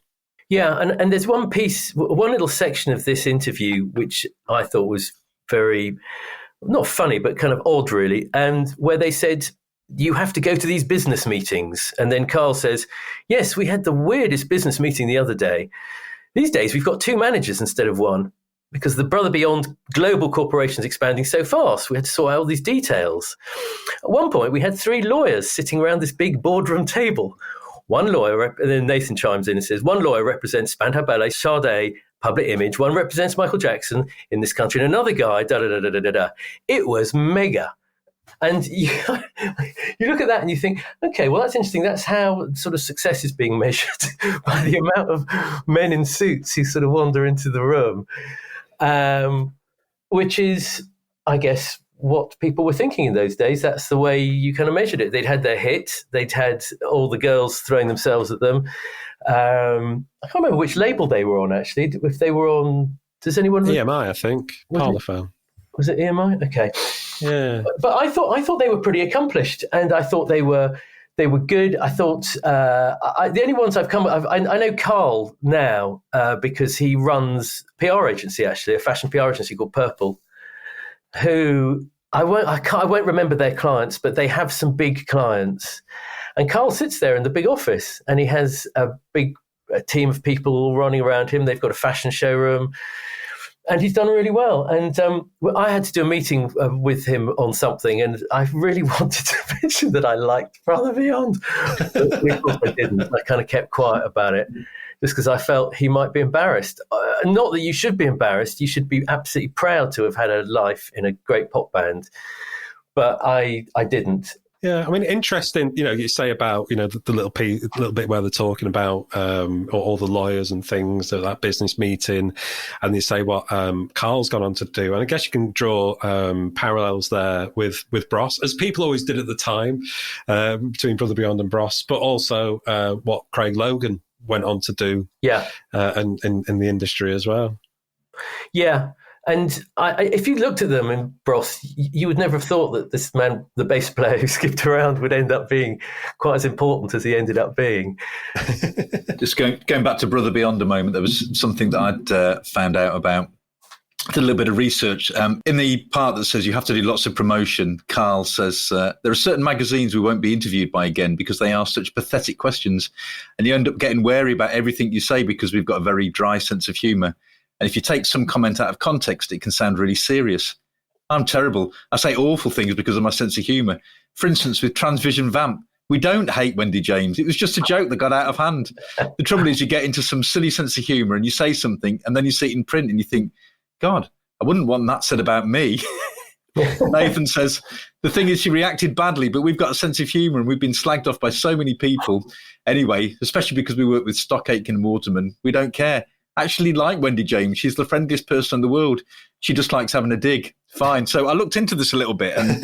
Yeah, and there's one little section of this interview which I thought was very, not funny, but kind of odd, really. And where they said, you have to go to these business meetings. And then Carl says, yes, we had the weirdest business meeting the other day. These days, we've got 2 managers instead of 1 because the Brother Beyond global corporation is expanding so fast. We had to sort out all these details. At one point, we had 3 lawyers sitting around this big boardroom table. One lawyer, and then Nathan chimes in and says, one lawyer represents Spandau Ballet, Sade, Public Image. One represents Michael Jackson in this country, and another guy, da-da-da-da-da-da. It was mega. And you look at that and you think, okay, well, that's interesting. That's how sort of success is being measured by the amount of men in suits who sort of wander into the room, which is, I guess, what people were thinking in those days. That's the way you kind of measured it. They'd had their hit. They'd had all the girls throwing themselves at them. I can't remember which label they were on, actually. If they were on, does anyone... EMI, I think. Parlophone. Was it EMI? Okay. Yeah. But I thought they were pretty accomplished, and I thought they were good. I thought the only ones I know Carl now because he runs PR agency, actually, a fashion PR agency called Purple, who I won't remember their clients, but they have some big clients. And Carl sits there in the big office, and he has a big team of people all running around him. They've got a fashion showroom. And he's done really well. And I had to do a meeting with him on something, and I really wanted to mention that I liked Brother Beyond. But of course I didn't. I kind of kept quiet about it just because I felt he might be embarrassed. Not that you should be embarrassed. You should be absolutely proud to have had a life in a great pop band. But I didn't. Yeah, I mean, interesting. You say about the little bit where they're talking about all the lawyers and things at that business meeting, and they say what Carl's gone on to do. And I guess you can draw parallels there with Bros, as people always did at the time, between Brother Beyond and Bros, but also what Craig Logan went on to do. Yeah, and in the industry as well. Yeah. And if you looked at them in Bros, you would never have thought that this man, the bass player who skipped around, would end up being quite as important as he ended up being. Just going back to Brother Beyond a moment, there was something that I'd found out about. I did a little bit of research. In the part that says you have to do lots of promotion, Carl says, there are certain magazines we won't be interviewed by again because they ask such pathetic questions. And you end up getting wary about everything you say because we've got a very dry sense of humour. And if you take some comment out of context, it can sound really serious. I'm terrible. I say awful things because of my sense of humour. For instance, with Transvision Vamp, we don't hate Wendy James. It was just a joke that got out of hand. The trouble is you get into some silly sense of humour and you say something and then you see it in print and you think, God, I wouldn't want that said about me. Nathan says, the thing is she reacted badly, but we've got a sense of humour and we've been slagged off by so many people. Anyway, especially because we work with Stock Aitken and Waterman, we don't care. Actually like Wendy James. She's the friendliest person in the world. She just likes having a dig. Fine. So I looked into this a little bit, and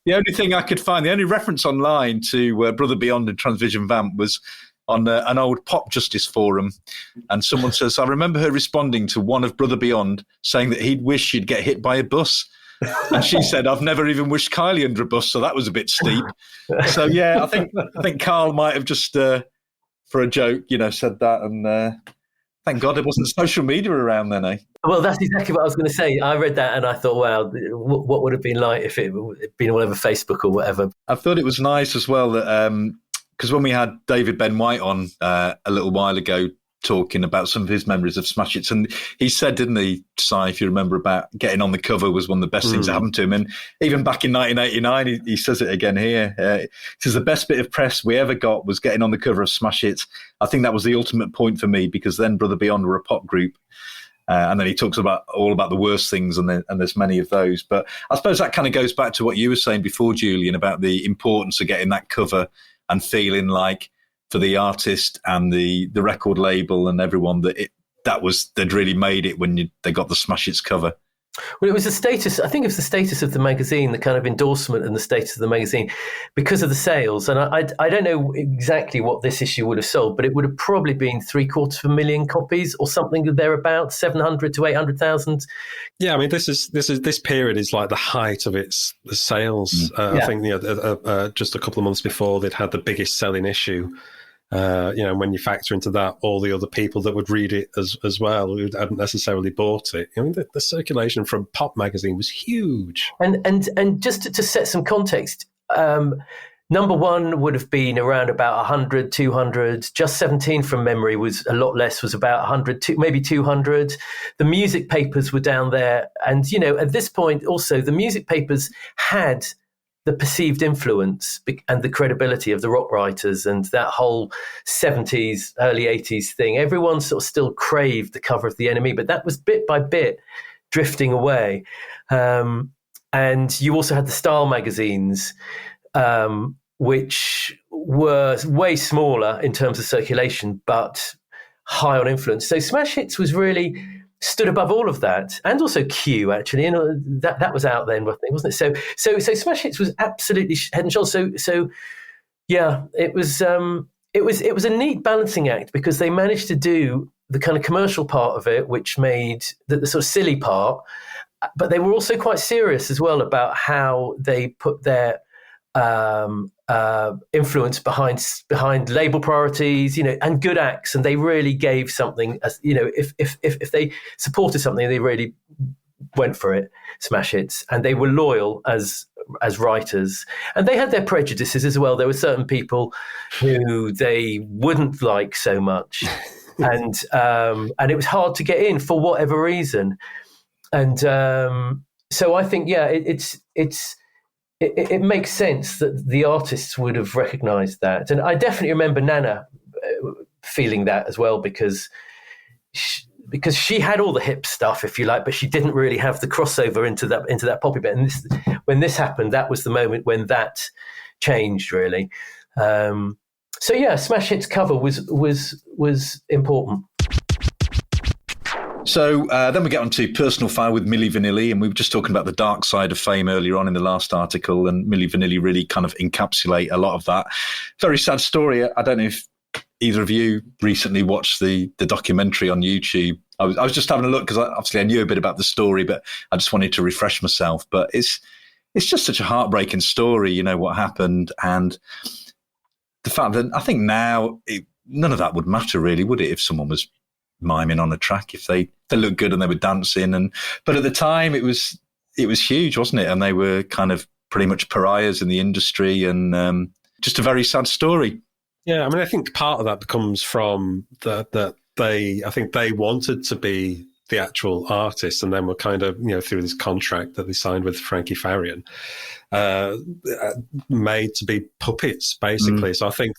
the only thing I could find, the only reference online to Brother Beyond and Transvision Vamp was on an old pop justice forum. And someone says, I remember her responding to one of Brother Beyond saying that he'd wish she'd get hit by a bus. And she said, I've never even wished Kylie under a bus, so that was a bit steep. So, yeah, I think Carl might have just, for a joke, said that, and... Thank God there wasn't social media around then, eh? Well, that's exactly what I was going to say. I read that and I thought, wow, what would it have been like if it had been all over Facebook or whatever? I thought it was nice as well that, because when we had David Ben White on a little while ago talking about some of his memories of Smash Hits, and he said, didn't he, Si, if you remember, about getting on the cover was one of the best things that happened to him. And even back in 1989, he says it again here. He says the best bit of press we ever got was getting on the cover of Smash Hits. I think that was the ultimate point for me because then Brother Beyond were a pop group. And then he talks about the worst things, and there's many of those. But I suppose that kind of goes back to what you were saying before, Julian, about the importance of getting that cover and feeling like for the artist and the record label and everyone they'd really made it when they got the Smash Hits cover. Well, it was the status, I think it was the status of the magazine, the kind of endorsement and the status of the magazine because of the sales. And I don't know exactly what this issue would have sold, but it would have probably been 750,000 copies or something thereabout, 700 to 800,000. Yeah, I mean, this period is like the height of the sales. I think just a couple of months before they'd had the biggest selling issue When you factor into that all the other people that would read it as well, who hadn't necessarily bought it. I mean, the circulation from Pop magazine was huge. And just to set some context, number one would have been around about 100, 200. Just 17 from memory was a lot less, was about 100, maybe 200. The music papers were down there. And, at this point also, the music papers had the perceived influence and the credibility of the rock writers and that whole 70s, early 80s thing. Everyone sort of still craved the cover of The Enemy, but that was bit by bit drifting away. And you also had the style magazines, which were way smaller in terms of circulation, but high on influence. So Smash Hits was really stood above all of that, and also Q actually. That was out then, I think, wasn't it? So Smash Hits was absolutely head and shoulders. So yeah, it was a neat balancing act, because they managed to do the kind of commercial part of it, which made the sort of silly part, but they were also quite serious as well about how they put their influence behind label priorities, and good acts, and they really gave something. As if they supported something, they really went for it. Smash Hits, and they were loyal as writers, and they had their prejudices as well. There were certain people who they wouldn't like so much, and it was hard to get in for whatever reason. And so I think, yeah, it makes sense that the artists would have recognised that. And I definitely remember Neneh feeling that as well, because she had all the hip stuff, if you like, but she didn't really have the crossover into that poppy bit. And when this happened, that was the moment when that changed, really. So yeah, Smash Hits cover was important. So then we get on to Personal Foul with Milli Vanilli, and we were just talking about the dark side of fame earlier on in the last article, and Milli Vanilli really kind of encapsulate a lot of that. Very sad story. I don't know if either of you recently watched the documentary on YouTube. I was just having a look, because obviously I knew a bit about the story, but I just wanted to refresh myself. But it's just such a heartbreaking story, what happened, and the fact that I think now none of that would matter really, would it, if someone was miming on a track, if they looked good and they were dancing, but at the time it was huge, wasn't it? And they were kind of pretty much pariahs in the industry, and just a very sad story. Yeah, I mean, I think part of that comes from that I think they wanted to be the actual artist, and then were kind of, through this contract that they signed with Frankie Farian, made to be puppets, basically. So I think,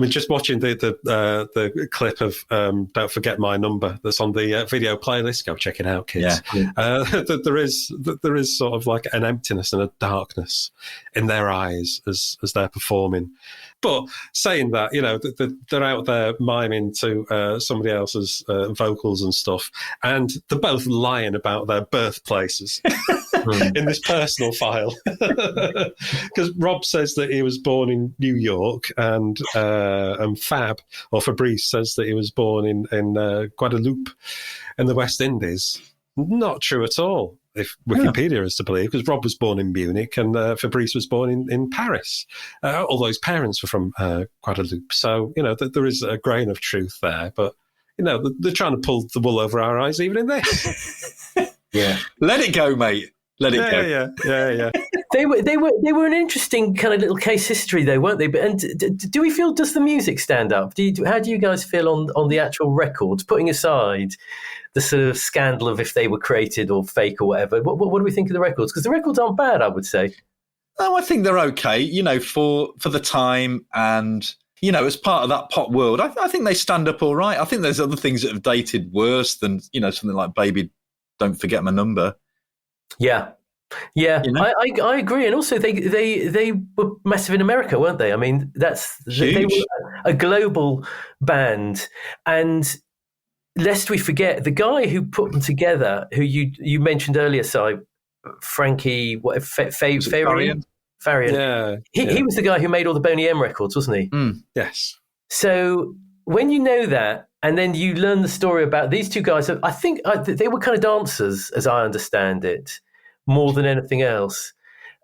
just watching the clip of "Don't Forget My Number" that's on the video playlist, go check it out, kids. Yeah. There is sort of like an emptiness and a darkness in their eyes as they're performing. But saying that, they're out there miming to somebody else's vocals and stuff, and they're both lying about their birthplaces in this personal file. Because Rob says that he was born in New York, and Fabrice says that he was born in Guadeloupe in the West Indies. Not true at all, if Wikipedia is to believe, because Rob was born in Munich and Fabrice was born in Paris. Although his parents were from Guadeloupe. So, there is a grain of truth there. But, they're trying to pull the wool over our eyes even in this. Yeah. Let it go, mate. Let it go. Yeah. They were an interesting kind of little case history, though, weren't they? And do we feel, does the music stand up? How do you guys feel on the actual records, putting aside the sort of scandal of if they were created or fake or whatever? What do we think of the records? Because the records aren't bad, I would say. No, I think they're okay, for the time, and, as part of that pop world, I think they stand up all right. I think there's other things that have dated worse than, something like Baby Don't Forget My Number. Yeah. Yeah, I agree, and also they were massive in America, weren't they? I mean, they were a global band, and lest we forget, the guy who put them together, who you mentioned earlier, Si, Frankie Farian. Yeah, he was the guy who made all the Boney M records, wasn't he? Yes. So when you know that, and then you learn the story about these two guys, I think they were kind of dancers, as I understand it, more than anything else.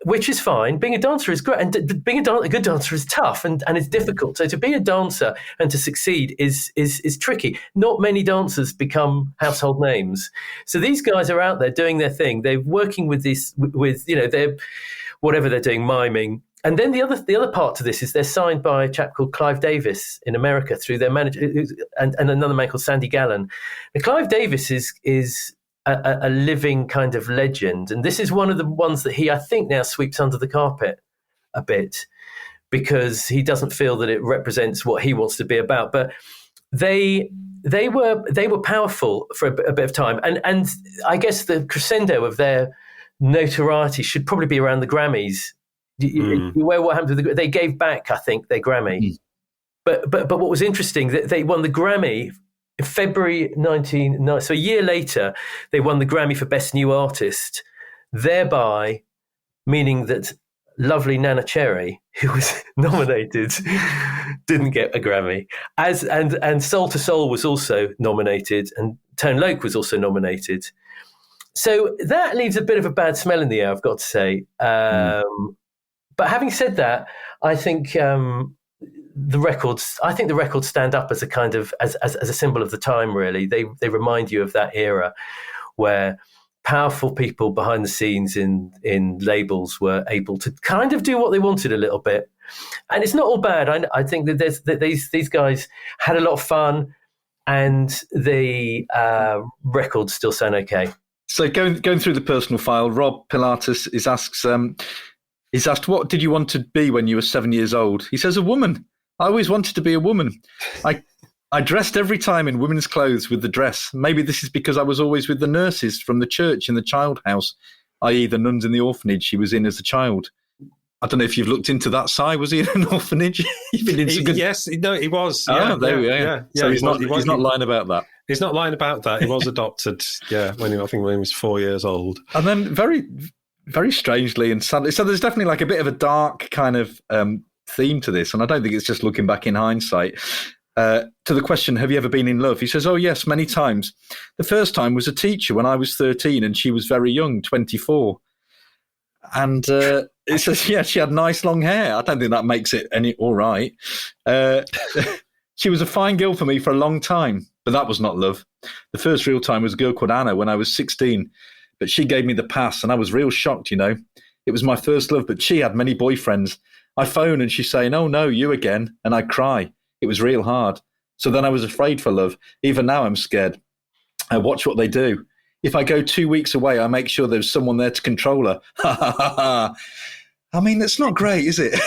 which is fine. Being a dancer is great, and being a good dancer is tough and it's difficult. So to be a dancer and to succeed is tricky. Not many dancers become household names. So these guys are out there doing their thing. They're working with they're whatever they're doing, miming. And then the other part to this is they're signed by a chap called Clive Davis in America through their manager, and another man called Sandy Gallen. And Clive Davis is a living kind of legend. And this is one of the ones that he, I think, now sweeps under the carpet a bit because he doesn't feel that it represents what he wants to be about. But they were powerful for a bit of time. And I guess the crescendo of their notoriety should probably be around the Grammys. What happened to they gave back, I think, their Grammy. But what was interesting, that they won the Grammy in February 1990, so a year later, they won the Grammy for Best New Artist, thereby meaning that lovely Neneh Cherry, who was nominated, didn't get a Grammy. And Soul to Soul was also nominated, and Tone Loc was also nominated. So that leaves a bit of a bad smell in the air, I've got to say. But having said that, I think the records stand up as a kind of as a symbol of the time. Really, they remind you of that era where powerful people behind the scenes in labels were able to kind of do what they wanted a little bit, and it's not all bad. I think that these guys had a lot of fun, and the records still sound okay. So going through the personal file, Rob Pilatus is asked, what did you want to be when you were 7 years old? He says, a woman. I always wanted to be a woman. I dressed every time in women's clothes with the dress. Maybe this is because I was always with the nurses from the church in the child house, i.e. the nuns in the orphanage she was in as a child. I don't know if you've looked into that, Si. Was he in an orphanage? Yes, no, he was. Oh, there we go. So he's not lying about that. He's not lying about that. He was adopted, when he was 4 years old. And then very, very strangely and sadly, so there's definitely like a bit of a dark kind of theme to this, and I don't think it's just looking back in hindsight. To the question, have you ever been in love? He says, oh, yes, many times. The first time was a teacher when I was 13 and she was very young, 24. And it says, yeah, she had nice long hair. I don't think that makes it any all right. She was a fine girl for me for a long time, but that was not love. The first real time was a girl called Anna when I was 16, but she gave me the pass and I was real shocked, It was my first love, but she had many boyfriends. I phone and she's saying, oh, no, you again. And I cry. It was real hard. So then I was afraid for love. Even now I'm scared. I watch what they do. If I go 2 weeks away, I make sure there's someone there to control her. Ha, ha, ha, ha. I mean, that's not great, is it?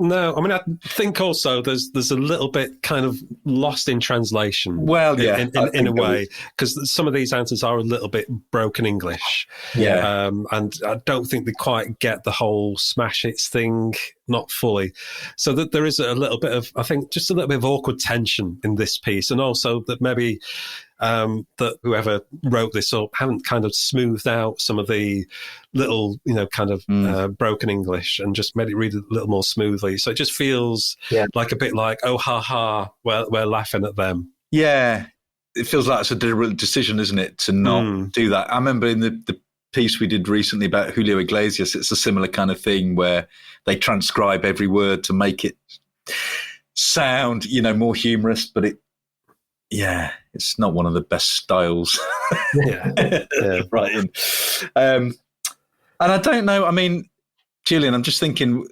No, I mean, I think also there's a little bit kind of lost in translation. Well, yeah, in a way, because some of these answers are a little bit broken English. Yeah, and I don't think they quite get the whole smash hits thing, not fully. So that there is a little bit of, I think, just a little bit of awkward tension in this piece, and also that maybe that whoever wrote this up haven't kind of smoothed out some of the little, kind of broken English and just made it read a little more smoothly. So it just feels like a bit like, oh, ha, ha, we're laughing at them. Yeah, it feels like it's a deliberate decision, isn't it, to not do that. I remember in the piece we did recently about Julio Iglesias, it's a similar kind of thing where they transcribe every word to make it sound, more humorous, but it's not one of the best styles. Right. And I don't know, I mean, Julian, I'm just thinking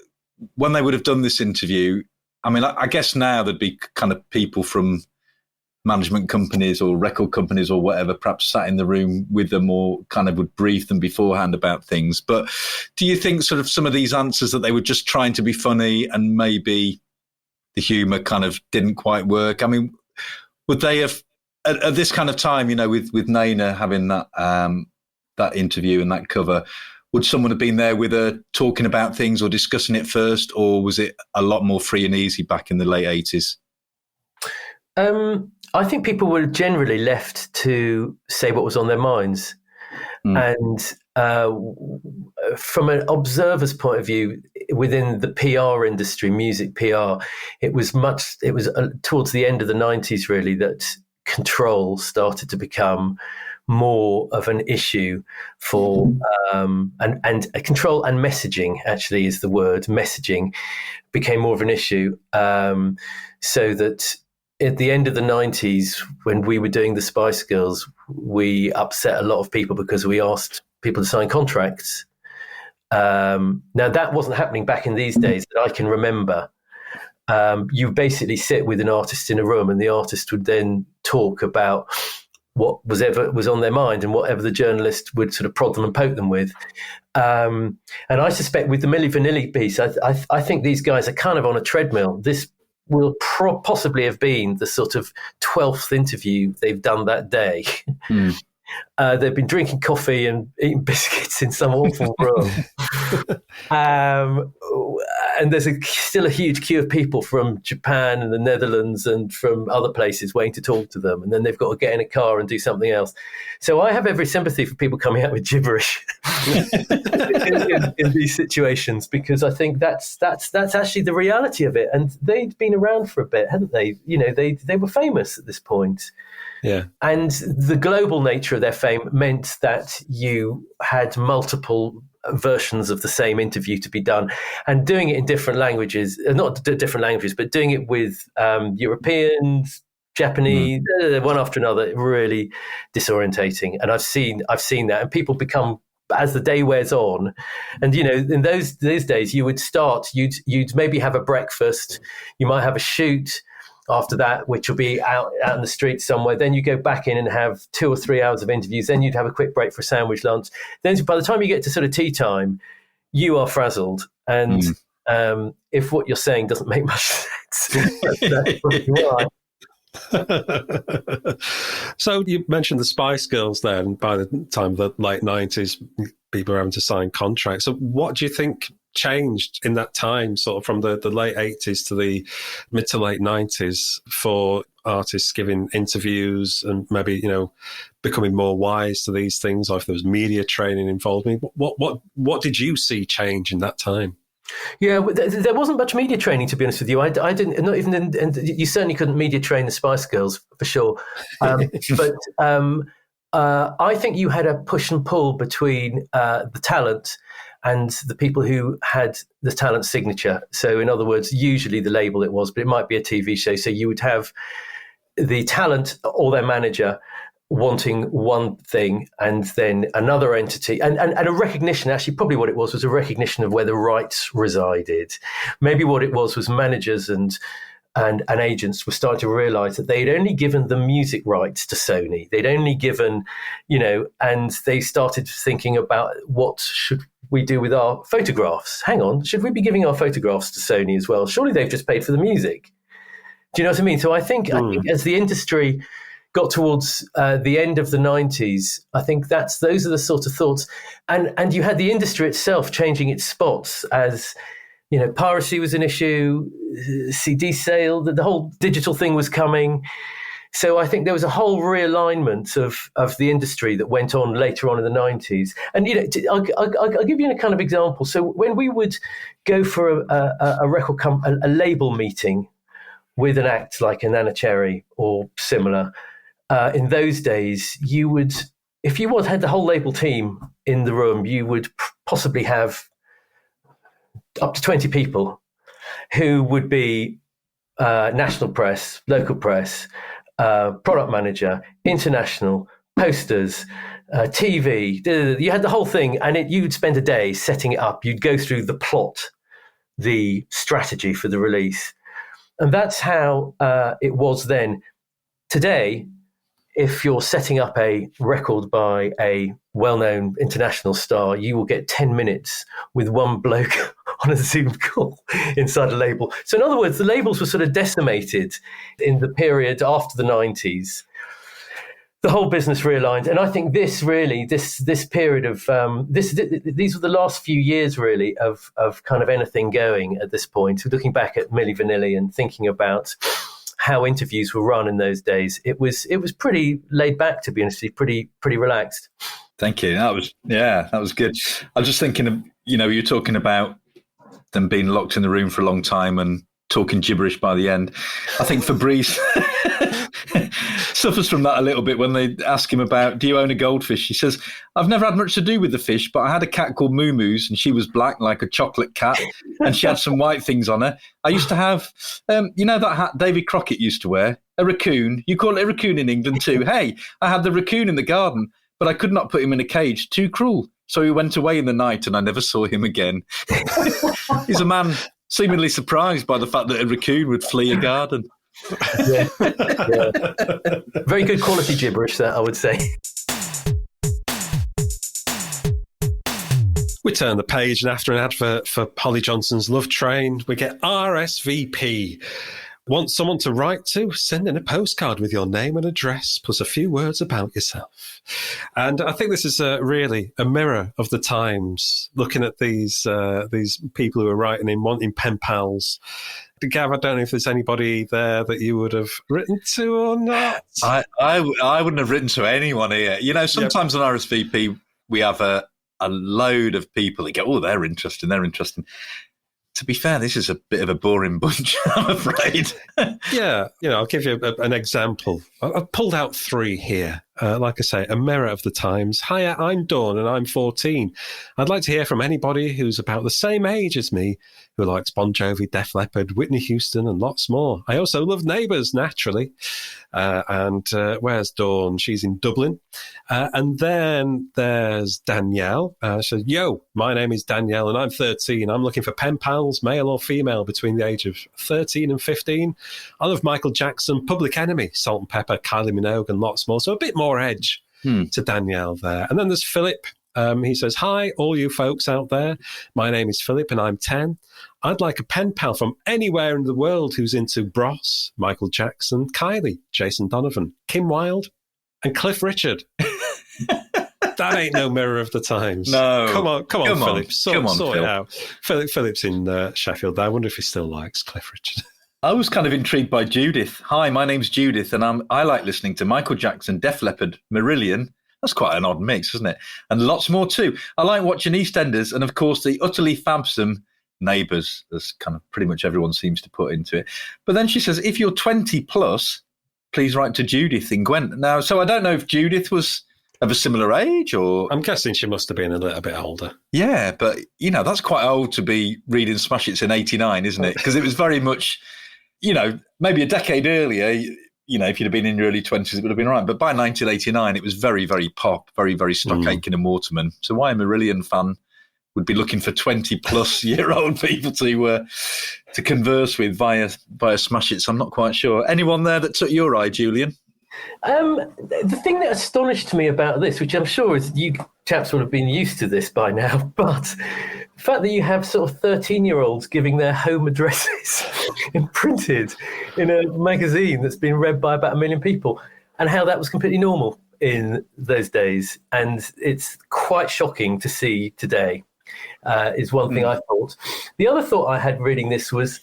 when they would have done this interview, I mean, I guess now there'd be kind of people from management companies or record companies or whatever perhaps sat in the room with them or kind of would brief them beforehand about things. But do you think sort of some of these answers that they were just trying to be funny and maybe the humour kind of didn't quite work? I mean, would they have, at this kind of time, with Neneh having that interview and that cover, would someone have been there with her talking about things or discussing it first, or was it a lot more free and easy back in the late 80s? I think people were generally left to say what was on their minds. And from an observer's point of view, within the PR industry, music PR, it was towards the end of the 90s, really, that control started to become more of an issue for and control and messaging actually is the word. Messaging became more of an issue, so that at the end of the 90s, when we were doing the Spice Girls, we upset a lot of people because we asked people to sign contracts. Now, that wasn't happening back in these days that I can remember. You basically sit with an artist in a room, and the artist would then talk about what was on their mind and whatever the journalist would sort of prod them and poke them with. And I suspect with the Milli Vanilli piece, I think these guys are kind of on a treadmill. This will possibly have been the sort of 12th interview they've done that day. They've been drinking coffee and eating biscuits in some awful room. And there's still a huge queue of people from Japan and the Netherlands and from other places waiting to talk to them. And then they've got to get in a car and do something else. So I have every sympathy for people coming out with gibberish in these situations, because I think that's actually the reality of it. And they'd been around for a bit, hadn't they? You know, they were famous at this point. Yeah. And the global nature of their fame meant that you had multiple versions of the same interview to be done, and doing it in different languages, not different languages, but doing it with Europeans, Japanese, one after another, really disorientating. And I've seen that, and people become, as the day wears on, and you know, in those days, you would start, you'd maybe have a breakfast, you might have a shoot after that, which will be out in the street somewhere. Then you go back in and have 2 or 3 hours of interviews. Then you'd have a quick break for a sandwich lunch. Then by the time you get to sort of tea time, you are frazzled. And if what you're saying doesn't make much sense, that's why. So you mentioned the Spice Girls there, and by the time of the late 90s, people were having to sign contracts. So what do you think changed in that time, sort of from the late 80s to the mid to late 90s, for artists giving interviews and maybe, you know, becoming more wise to these things, or if there was media training involved? I mean, what did you see change in that time? Yeah, there wasn't much media training, to be honest with you. I didn't, not even, and you certainly couldn't media train the Spice Girls for sure. But I think you had a push and pull between the talent and the people who had the talent signature. So in other words, usually the label it was, but it might be a TV show. So you would have the talent or their manager wanting one thing, and then another entity, and a recognition. Actually, probably what it was a recognition of where the rights resided. Maybe what it was managers and agents were starting to realize that they'd only given the music rights to Sony. They'd only given, you know, and they started thinking about, what should we do with our photographs? Hang on, should we be giving our photographs to Sony as well? Surely they've just paid for the music. Do you know what I mean? So I think as the industry got towards the end of the 90s, I think those are the sort of thoughts. And you had the industry itself changing its spots as, you know, piracy was an issue, CD sale, the whole digital thing was coming. So I think there was a whole realignment of the industry that went on later on in the 90s. And, you know, I'll give you a kind of example. So when we would go for a label meeting with an act like a Neneh Cherry or similar, in those days, you would, if you had the whole label team in the room, you would possibly have up to 20 people who would be national press, local press, product manager, international, posters, TV. You had the whole thing, and you would spend a day setting it up. You'd go through the plot, the strategy for the release. And that's how it was then. Today, if you're setting up a record by a well-known international star, you will get 10 minutes with one bloke on a Zoom call inside a label. So in other words, the labels were sort of decimated in the period after the 90s. The whole business realigned. And I think this period of, these were the last few years really of kind of anything going at this point. So looking back at Milli Vanilli and thinking about how interviews were run in those days, it was pretty laid back, to be honest, pretty relaxed. Thank you. That was good. I was just thinking of, you know, you're talking about them being locked in the room for a long time and talking gibberish by the end. I think Fabrice suffers from that a little bit when they ask him about, do you own a goldfish? He says, I've never had much to do with the fish, but I had a cat called Moo Moo's, and she was black like a chocolate cat, and she had some white things on her. I used to have, you know that hat Davy Crockett used to wear? A raccoon. You call it a raccoon in England too. Hey, I had the raccoon in the garden, but I could not put him in a cage. Too cruel. So he went away in the night, and I never saw him again. He's a man seemingly surprised by the fact that a raccoon would flee a garden. Yeah. Very good quality gibberish, that, I would say. We turn the page, and after an advert for Holly Johnson's Love Train, we get RSVP. Want someone to write to? Send in a postcard with your name and address, plus a few words about yourself. And I think this is really a mirror of the times, looking at these people who are writing in, wanting pen pals. Gav, I don't know if there's anybody there that you would have written to or not. I wouldn't have written to anyone here. You know, sometimes on RSVP, we have a load of people that go, oh, they're interesting. To be fair, this is a bit of a boring bunch, I'm afraid. Yeah, I'll give you an example. I've pulled out 3 here. Like I say, a mirror of the times. Hiya, I'm Dawn and I'm 14. I'd like to hear from anybody who's about the same age as me, who likes Bon Jovi, Def Leppard, Whitney Houston and lots more. I also love Neighbours, naturally. And where's Dawn? She's in Dublin. And then there's Danielle. She says, yo, my name is Danielle and I'm 13. I'm looking for pen pals, male or female, between the age of 13 and 15. I love Michael Jackson, Public Enemy, Salt and Pepper, Kylie Minogue and lots more. So a bit more edge to Danielle there. And then there's Philip. He says, hi, all you folks out there. My name is Philip and I'm 10. I'd like a pen pal from anywhere in the world who's into Bros, Michael Jackson, Kylie, Jason Donovan, Kim Wilde, and Cliff Richard. That ain't no mirror of the times. No. Come on, Philip. Sort Phil. it out. Philip's in Sheffield. I wonder if he still likes Cliff Richard. I was kind of intrigued by Judith. Hi, my name's Judith, and I like listening to Michael Jackson, Def Leppard, Marillion. That's quite an odd mix, isn't it? And lots more too. I like watching EastEnders, and of course the utterly fabsome Neighbours, as kind of pretty much everyone seems to put into it. But then she says, if you're 20 plus, please write to Judith in Gwent. Now, so I don't know if Judith was of a similar age, or I'm guessing she must have been a little bit older. Yeah, but that's quite old to be reading Smash Hits in '89, isn't it? Because it was very much, maybe a decade earlier. If you'd have been in your early 20s, it would have been right. But by 1989, it was very, very pop, very, very Stock Aitken and Waterman. So why a Marillion fan would be looking for 20-plus-year-old people to converse with via Smash Hits, I'm not quite sure. Anyone there that took your eye, Julian? The thing that astonished me about this, which I'm sure is you chaps would have been used to this by now, but the fact that you have sort of 13-year-olds giving their home addresses imprinted in a magazine that's been read by about 1 million people, and how that was completely normal in those days. And it's quite shocking to see today, is one thing I thought. The other thought I had reading this was,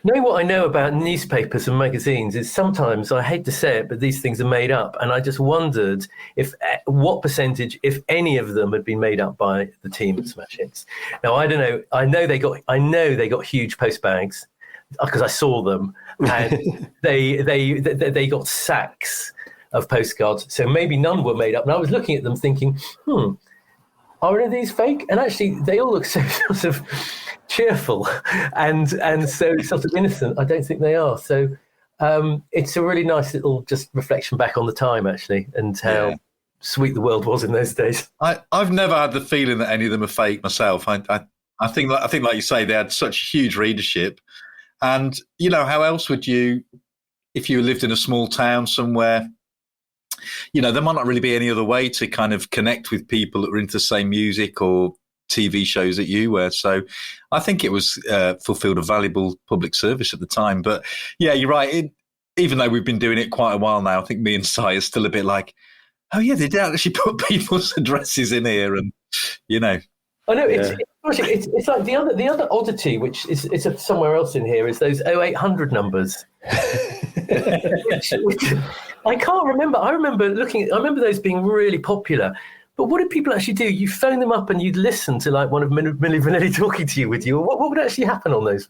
knowing what I know about newspapers and magazines is sometimes, I hate to say it, but these things are made up. And I just wondered what percentage, if any of them, had been made up by the team at Smash Hits. Now, I don't know. I know they got huge post bags because I saw them, and they got sacks of postcards. So maybe none were made up. And I was looking at them thinking, are any of these fake? And actually, they all look so sort of cheerful and so sort of innocent. I don't think they are. So it's a really nice little just reflection back on the time, actually, and how sweet the world was in those days. I've never had the feeling that any of them are fake myself. I think, like you say, they had such huge readership. And, how else would you, if you lived in a small town somewhere, there might not really be any other way to kind of connect with people that were into the same music or TV shows that you were. So I think it was fulfilled a valuable public service at the time. But yeah, you're right. Even though we've been doing it quite a while now, I think me and Si are still a bit like, oh yeah, they did actually put people's addresses in here, and I know it's like the other oddity, which is somewhere else in here, is those 0800 numbers. which I can't remember. I remember those being really popular. But what did people actually do? You phone them up and you'd listen to like one of Milli Vanilli talking to you with you. What would actually happen on those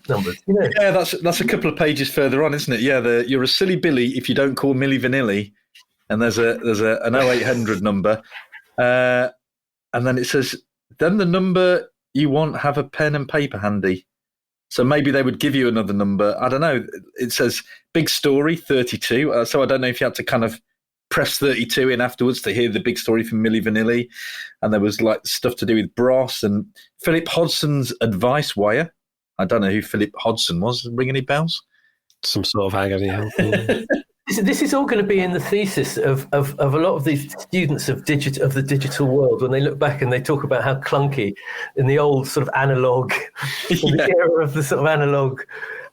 numbers. You know? Yeah, that's a couple of pages further on, isn't it? Yeah, you're a silly Billy if you don't call Milli Vanilli, and there's an 0800 number, and then it says, then the number you want, have a pen and paper handy. So maybe they would give you another number. I don't know. It says big story 32. So I don't know if you had to kind of press 32 in afterwards to hear the big story from Milli Vanilli. And there was like stuff to do with Bros and Philip Hodson's advice wire. I don't know who Philip Hodson was. Ring any bells? Some sort of agony help. This is all going to be in the thesis of a lot of these students of the digital world when they look back and they talk about how clunky in the old sort of analog, in the era of the sort of analog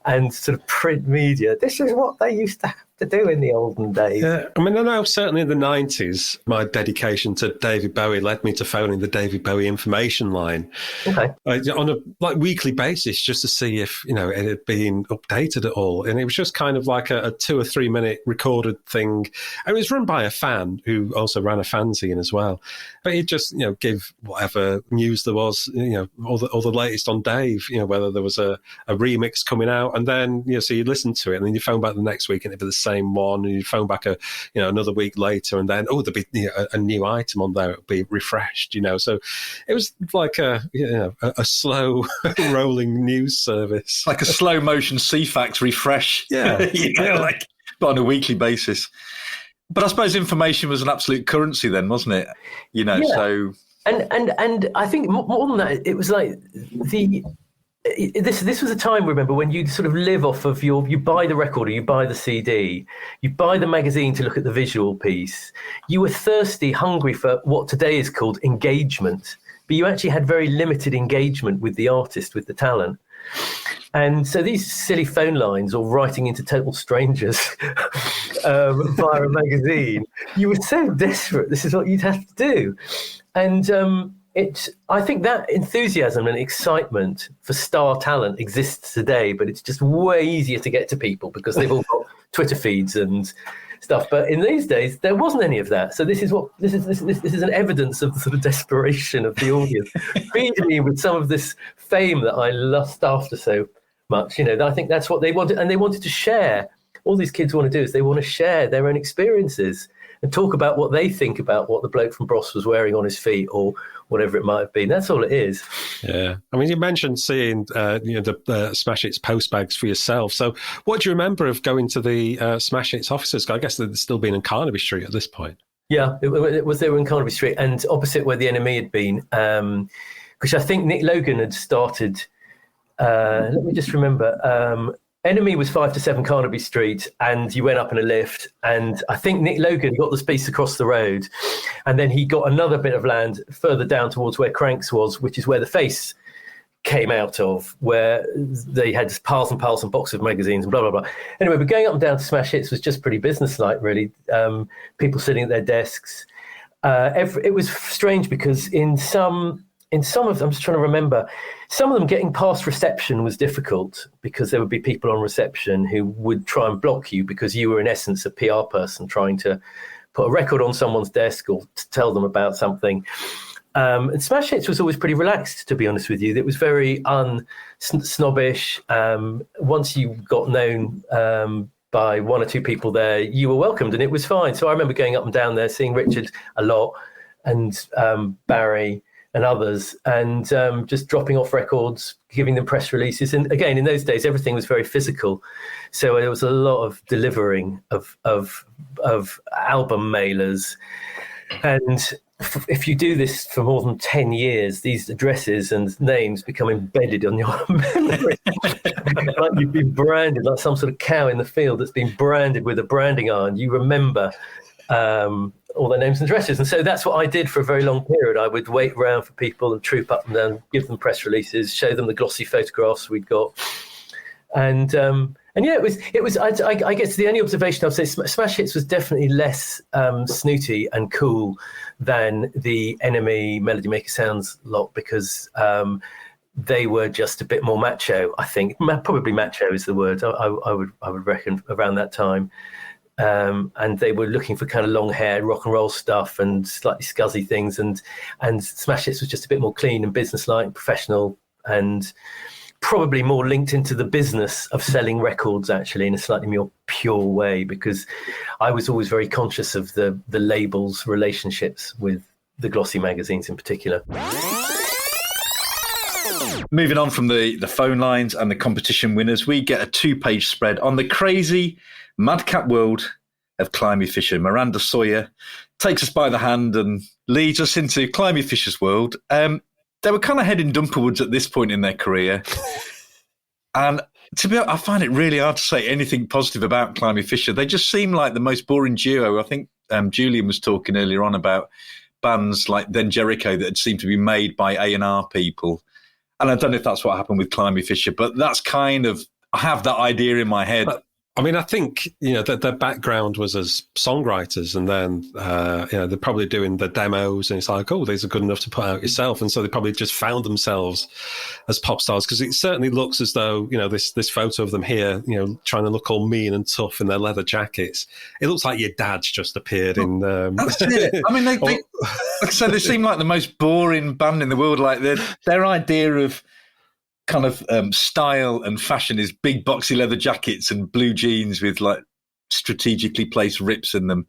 and sort of print media. This is what they used to have to do in the olden days. Yeah, I mean, I know certainly in the 90s, my dedication to David Bowie led me to phoning the David Bowie information line on a weekly basis just to see if, it had been updated at all. And it was just kind of like a 2 or 3 minute recorded thing. And it was run by a fan who also ran a fanzine as well. But he'd just, give whatever news there was, all the latest on Dave, whether there was a remix coming out. And then, so you listen to it and then you phone back the next week and it'd be the same one, and you phone back another week later, and then there'd be a new item on there, it'll be refreshed, so it was like a slow rolling news service, like a slow motion CFAX refresh, like but on a weekly basis. But I suppose information was an absolute currency then, wasn't it? So and I think more than that, it was like This was a time, remember, when you sort of live off of you buy the record or you buy the CD, you buy the magazine to look at the visual piece. You were thirsty, hungry for what today is called engagement, but you actually had very limited engagement with the artist, with the talent. And so these silly phone lines or writing into total strangers via a magazine, you were so desperate. This is what you'd have to do. And I think that enthusiasm and excitement for star talent exists today, but it's just way easier to get to people because they've all got Twitter feeds and stuff. But in these days, there wasn't any of that. So this is an evidence of the sort of desperation of the audience. Feed me with some of this fame that I lust after so much. I think that's what they wanted, and they wanted to share. All these kids want to do is they want to share their own experiences and talk about what they think about what the bloke from Bros was wearing on his feet or whatever it might have been. That's all it is. Yeah. I mean, you mentioned seeing the Smash Hits post bags for yourself. So what do you remember of going to the Smash Hits offices? I guess they'd still been in Carnaby Street at this point. Yeah, it was. They were in Carnaby Street and opposite where the NME had been, which I think Nick Logan had started. Let me just remember. NME was 5 to 7 Carnaby Street, and you went up in a lift. And I think Nick Logan got the space across the road, and then he got another bit of land further down towards where Cranks was, which is where the Face came out of, where they had piles and piles and boxes of magazines and blah blah blah. Anyway, but going up and down to Smash Hits was just pretty businesslike, really. People sitting at their desks. It was strange because in some of them, I'm just trying to remember, some of them getting past reception was difficult because there would be people on reception who would try and block you because you were in essence a PR person trying to put a record on someone's desk or to tell them about something. And Smash Hits was always pretty relaxed, to be honest with you. It was very snobbish. Once you got known by one or two people there, you were welcomed and it was fine. So I remember going up and down there, seeing Richard a lot and Barry and others, and just dropping off records, giving them press releases. And again, in those days, everything was very physical. So there was a lot of delivering of album mailers. And if you do this for more than 10 years, these addresses and names become embedded on your memory. Like you've been branded, like some sort of cow in the field that's been branded with a branding iron. You remember all their names and addresses. And so that's what I did for a very long period. I would wait around for people and troop up and down, give them press releases, show them the glossy photographs we'd got. And yeah, it was. I guess the only observation I'd say, Smash Hits was definitely less snooty and cool than the NME Melody Maker Sounds lot because they were just a bit more macho. I think probably macho is the word I would reckon around that time. And they were looking for kind of long hair, rock and roll stuff, and slightly scuzzy things. And Smash Hits was just a bit more clean and businesslike, professional, and probably more linked into the business of selling records, actually, in a slightly more pure way, because I was always very conscious of the labels' relationships with the glossy magazines in particular. Moving on from the phone lines and the competition winners, we get a 2-page spread on the crazy, madcap world of Climie Fisher. Miranda Sawyer takes us by the hand and leads us into Climie Fisher's world. They were kind of heading dumperwards at this point in their career. And to be honest, I find it really hard to say anything positive about Climie Fisher. They just seem like the most boring duo. I think Julian was talking earlier on about bands like then Jericho that had seemed to be made by A&R people. And I don't know if that's what happened with Climie Fisher, but that's kind of, I have that idea in my head. But, I mean, I think, that their background was as songwriters, and then, they're probably doing the demos, and it's like, oh, these are good enough to put out yourself. And so they probably just found themselves as pop stars, because it certainly looks as though, this photo of them here, trying to look all mean and tough in their leather jackets. It looks like your dad's just appeared in... That's it. I mean, they like I said, they seem like the most boring band in the world. Like their idea of kind of style and fashion is big boxy leather jackets and blue jeans with like strategically placed rips in them.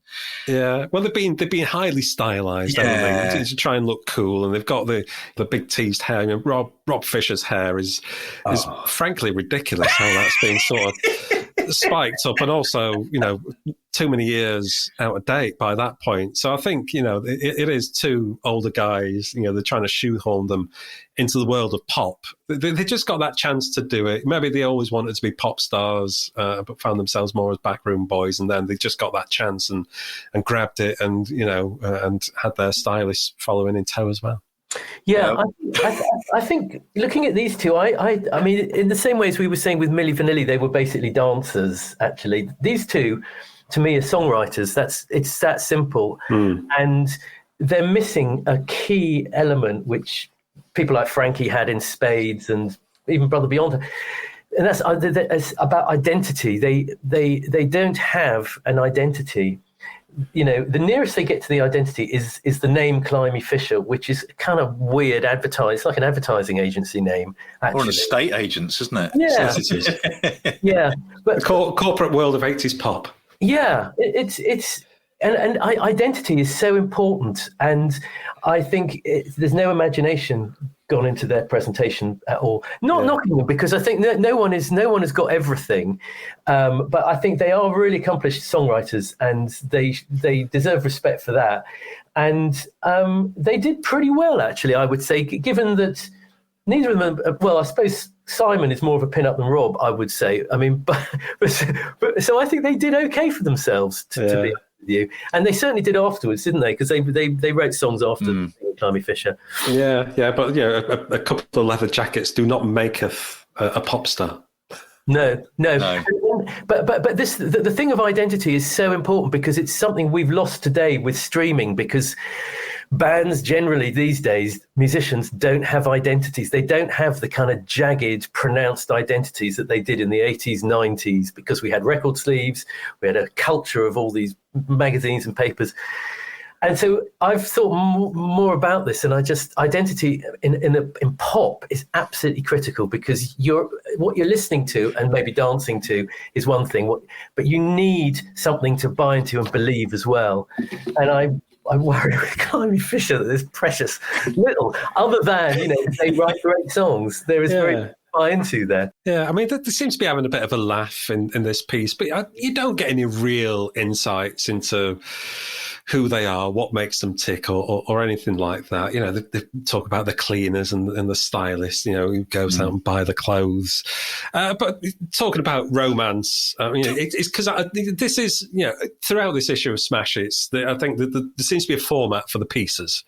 Yeah, well, they've been highly stylized, haven't they, to try and look cool, and they've got the big teased hair. I mean, Rob Fisher's hair is frankly ridiculous. How that's been sort of spiked up, and also too many years out of date by that point. So I think it is two older guys. They're trying to shoehorn them into the world of pop. They just got that chance to do it. Maybe they always wanted to be pop stars, but found themselves more as backroom boys, and then they just got that chance and grabbed it, and and had their stylists following in tow as well. Yeah, I think looking at these two, I mean, in the same way as we were saying with Milli Vanilli, they were basically dancers. Actually, these two, to me, are songwriters. It's that simple, and they're missing a key element which people like Frankie had in spades, and even Brother Beyond, and that's about identity. They don't have an identity. The nearest they get to the identity is the name Climie Fisher, which is kind of weird advertising. It's like an advertising agency name, actually. Or an estate agents, isn't it? Yeah, yeah. But the corporate world of 80s pop. Yeah, it's identity is so important, and I think there's no imagination gone into their presentation at all. Not knocking them, because I think no one has got everything, but I think they are really accomplished songwriters, and they deserve respect for that. And they did pretty well, actually, I would say, given that neither of them. Well, I suppose Simon is more of a pin-up than Rob, I would say. I mean, but so I think they did okay for themselves to be honest with you, and they certainly did afterwards, didn't they? Because they wrote songs after Climie Fisher. Yeah, but a couple of leather jackets do not make a pop star. No. But this the thing of identity is so important, because it's something we've lost today with streaming, because bands generally these days, musicians, don't have identities. They don't have the kind of jagged, pronounced identities that they did in the 80s, 90s, because we had record sleeves, we had a culture of all these magazines and papers. And so I've thought more about this, and identity in pop is absolutely critical, because what you're listening to and maybe dancing to is one thing, but you need something to buy into and believe as well. And I worry with Climie Fisher that there's precious little, other than they write great songs. There is very buy into there. Yeah, I mean, there seems to be having a bit of a laugh in this piece, but you don't get any real insights into who they are, what makes them tick, or anything like that. They talk about the cleaners and the stylists, who goes out and buy the clothes. But talking about romance, it's because this is, throughout this issue of Smash Hits, I think that there seems to be a format for the pieces.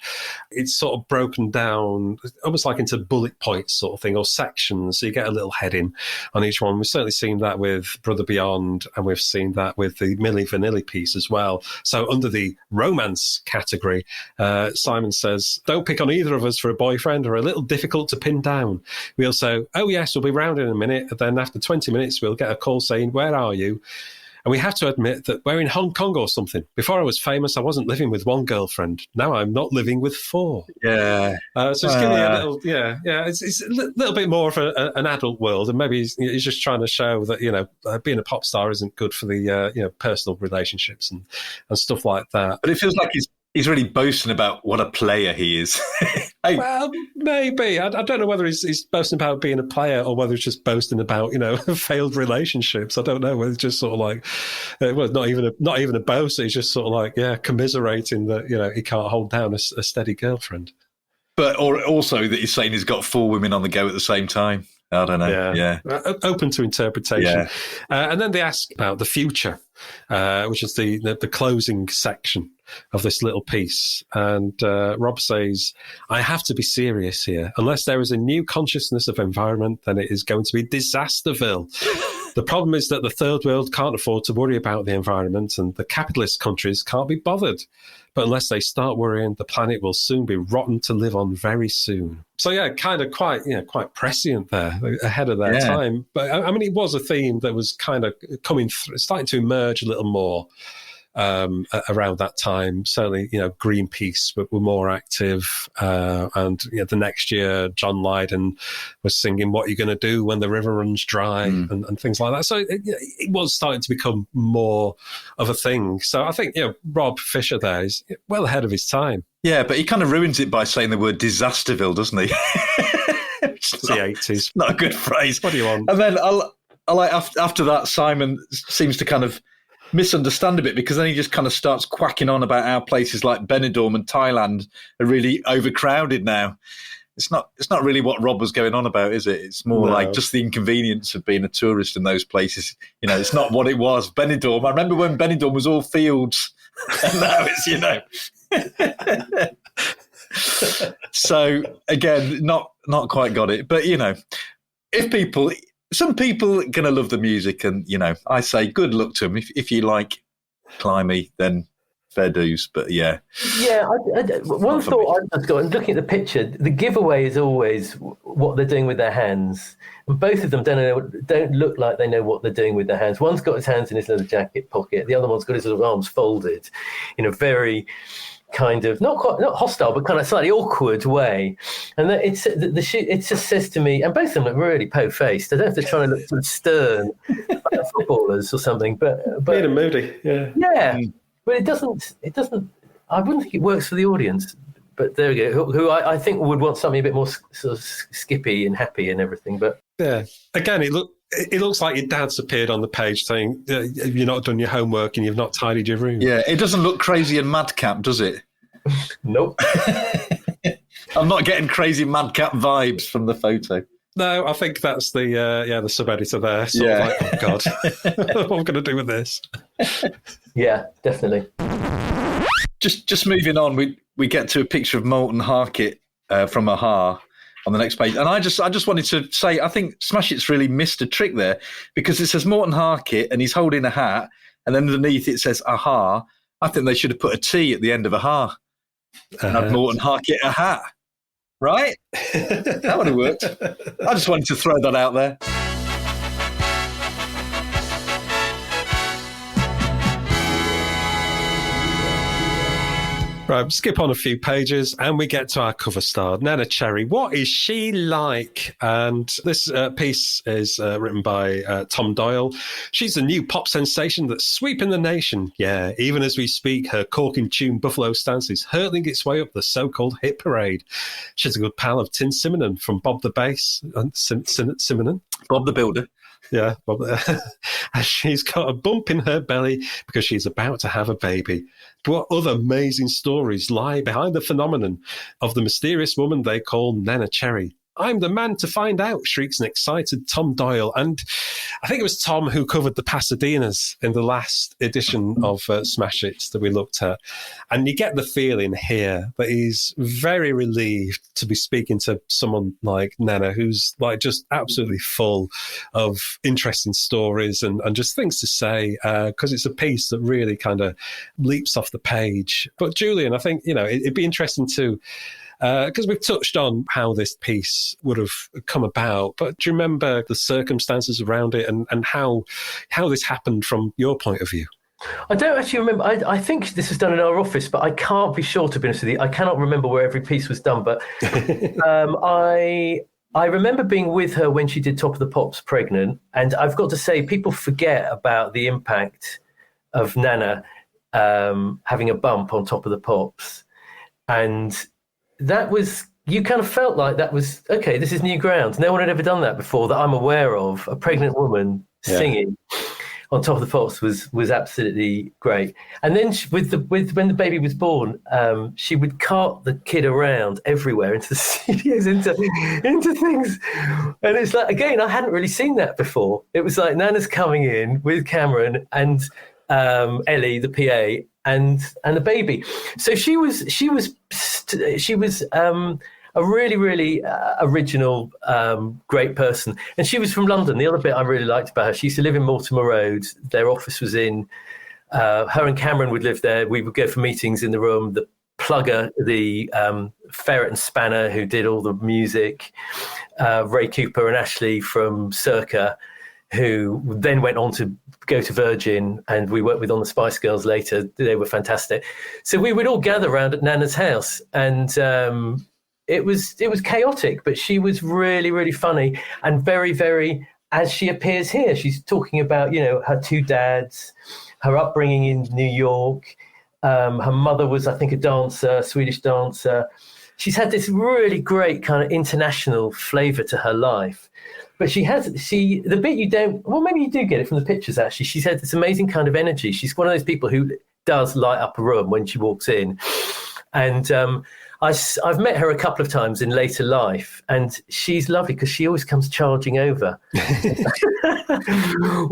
It's sort of broken down almost like into bullet points sort of thing, or sections. So you get a little heading on each one. We've certainly seen that with Brother Beyond, and we've seen that with the Milli Vanilli piece as well. So under the romance category, Simon says, don't pick on either of us for a boyfriend, or a little difficult to pin down. We'll say, oh yes, we'll be round in a minute, and then after 20 minutes we'll get a call saying, where are you? And we have to admit that we're in Hong Kong or something. Before I was famous, I wasn't living with one girlfriend. Now I'm not living with 4. Yeah. So it's giving you a little, it's a little bit more of an adult world. And maybe he's just trying to show that, being a pop star isn't good for the, personal relationships and stuff like that. But it feels like he's really boasting about what a player he is. Well, maybe. I don't know whether he's boasting about being a player or whether he's just boasting about, failed relationships. I don't know. Whether it's just sort of like, not even a boast. He's just sort of like, commiserating that, he can't hold down a steady girlfriend. But also that he's saying he's got 4 women on the go at the same time. I don't know. Yeah. Open to interpretation. And then they ask about the future, which is the closing section of this little piece. And Rob says, I have to be serious here. Unless there is a new consciousness of environment, then it is going to be Disasterville. The problem is that the third world can't afford to worry about the environment, and the capitalist countries can't be bothered. But unless they start worrying, the planet will soon be rotten to live on very soon. So kind of quite prescient there, ahead of their time. But I mean, it was a theme that was kind of starting to emerge a little more around that time. Certainly, Greenpeace were more active, and the next year, John Lydon was singing "What Are You Going to Do When the River Runs Dry" and things like that. So it was starting to become more of a thing. So I think Rob Fisher there is well ahead of his time. Yeah, but he kind of ruins it by saying the word Disasterville, doesn't he? It's the 80s. Not a good phrase. What do you want? And then I like after that, Simon seems to kind of misunderstand a bit, because then he just kind of starts quacking on about how places like Benidorm and Thailand are really overcrowded now. It's not really what Rob was going on about, is it? It's more like just the inconvenience of being a tourist in those places. It's not what it was. Benidorm, I remember when Benidorm was all fields, and now it's, So again, not quite got it. But some people are going to love the music, and I say good luck to them. If you like Climie, then fair dues. But one thought I've got, and looking at the picture, the giveaway is always what they're doing with their hands, and both of them don't look like they know what they're doing with their hands. One's got his hands in his leather jacket pocket, the other one's got his arms folded in a very kind of not hostile, but kind of slightly awkward way. And it just says to me, and both of them look really po-faced. I don't have to try to look sort of stern like footballers or something, but Made and moody, yeah. But it doesn't. I wouldn't think it works for the audience. But there we go. Who I think would want something a bit more sort of skippy and happy and everything. But again, it looks like your dad's appeared on the page saying you've not done your homework and you've not tidied your room. Yeah, it doesn't look crazy and madcap, does it? Nope. I'm not getting crazy madcap vibes from the photo. No, I think that's the sub-editor there. Sort of like, oh God, what am I going to do with this? Yeah, definitely. Just moving on, we get to a picture of Morten Harket from Aha on the next page. And I just wanted to say, I think Smash It's really missed a trick there, because it says Morten Harket and he's holding a hat, and then underneath it says Aha. I think they should have put a T at the end of Aha. And had Morten Harket a hat. Right? That would have worked. I just wanted to throw that out there. Right, skip on a few pages and we get to our cover star, Neneh Cherry. What is she like? And this piece is written by Tom Doyle. She's a new pop sensation that's sweeping the nation. Yeah, even as we speak, her corking tune Buffalo Stance is hurtling its way up the so-called hit parade. She's a good pal of Tin Simonon from Bob the Bass. Simonon? Bob the Builder. Yeah, she's got a bump in her belly because she's about to have a baby. What other amazing stories lie behind the phenomenon of the mysterious woman they call Neneh Cherry? I'm the man to find out, shrieks an excited Tom Doyle. And I think it was Tom who covered the Pasadenas in the last edition of Smash Hits that we looked at. And you get the feeling here that he's very relieved to be speaking to someone like Neneh, who's like just absolutely full of interesting stories and just things to say, because it's a piece that really kind of leaps off the page. But Julian, I think, it'd be interesting to because we've touched on how this piece would have come about, but do you remember the circumstances around it and how this happened from your point of view? I don't actually remember. I think this was done in our office, but I can't be sure, to be honest with you. I cannot remember where every piece was done, but I remember being with her when she did Top of the Pops pregnant, and I've got to say, people forget about the impact of Neneh having a bump on Top of the Pops. And that was, you kind of felt like that was, okay, this is new ground. No one had ever done that before that I'm aware of. A pregnant woman singing on Top of the Pops was absolutely great. And then when the baby was born, she would cart the kid around everywhere into the studios, into things. And it's like, again, I hadn't really seen that before. It was like Neneh's coming in with Cameron and Ellie, the PA, and the baby. So she was a really, really original, great person. And she was from London. The other bit I really liked about her, she used to live in Mortimer Road. Their office was in, her and Cameron would live there. We would go for meetings in the room. The plugger, the ferret and spanner who did all the music, Ray Cooper and Ashley from Circa, who then went on to go to Virgin, and we worked with on the Spice Girls later. They were fantastic. So we would all gather around at Nana's house, and it was chaotic, but she was really, really funny and very, very, as she appears here. She's talking about, her two dads, her upbringing in New York. Her mother was, I think, a dancer, Swedish dancer. She's had this really great kind of international flavour to her life. But the bit you don't, well, maybe you do get it from the pictures, actually. She's had this amazing kind of energy. She's one of those people who does light up a room when she walks in. And I've met her a couple of times in later life, and she's lovely because she always comes charging over.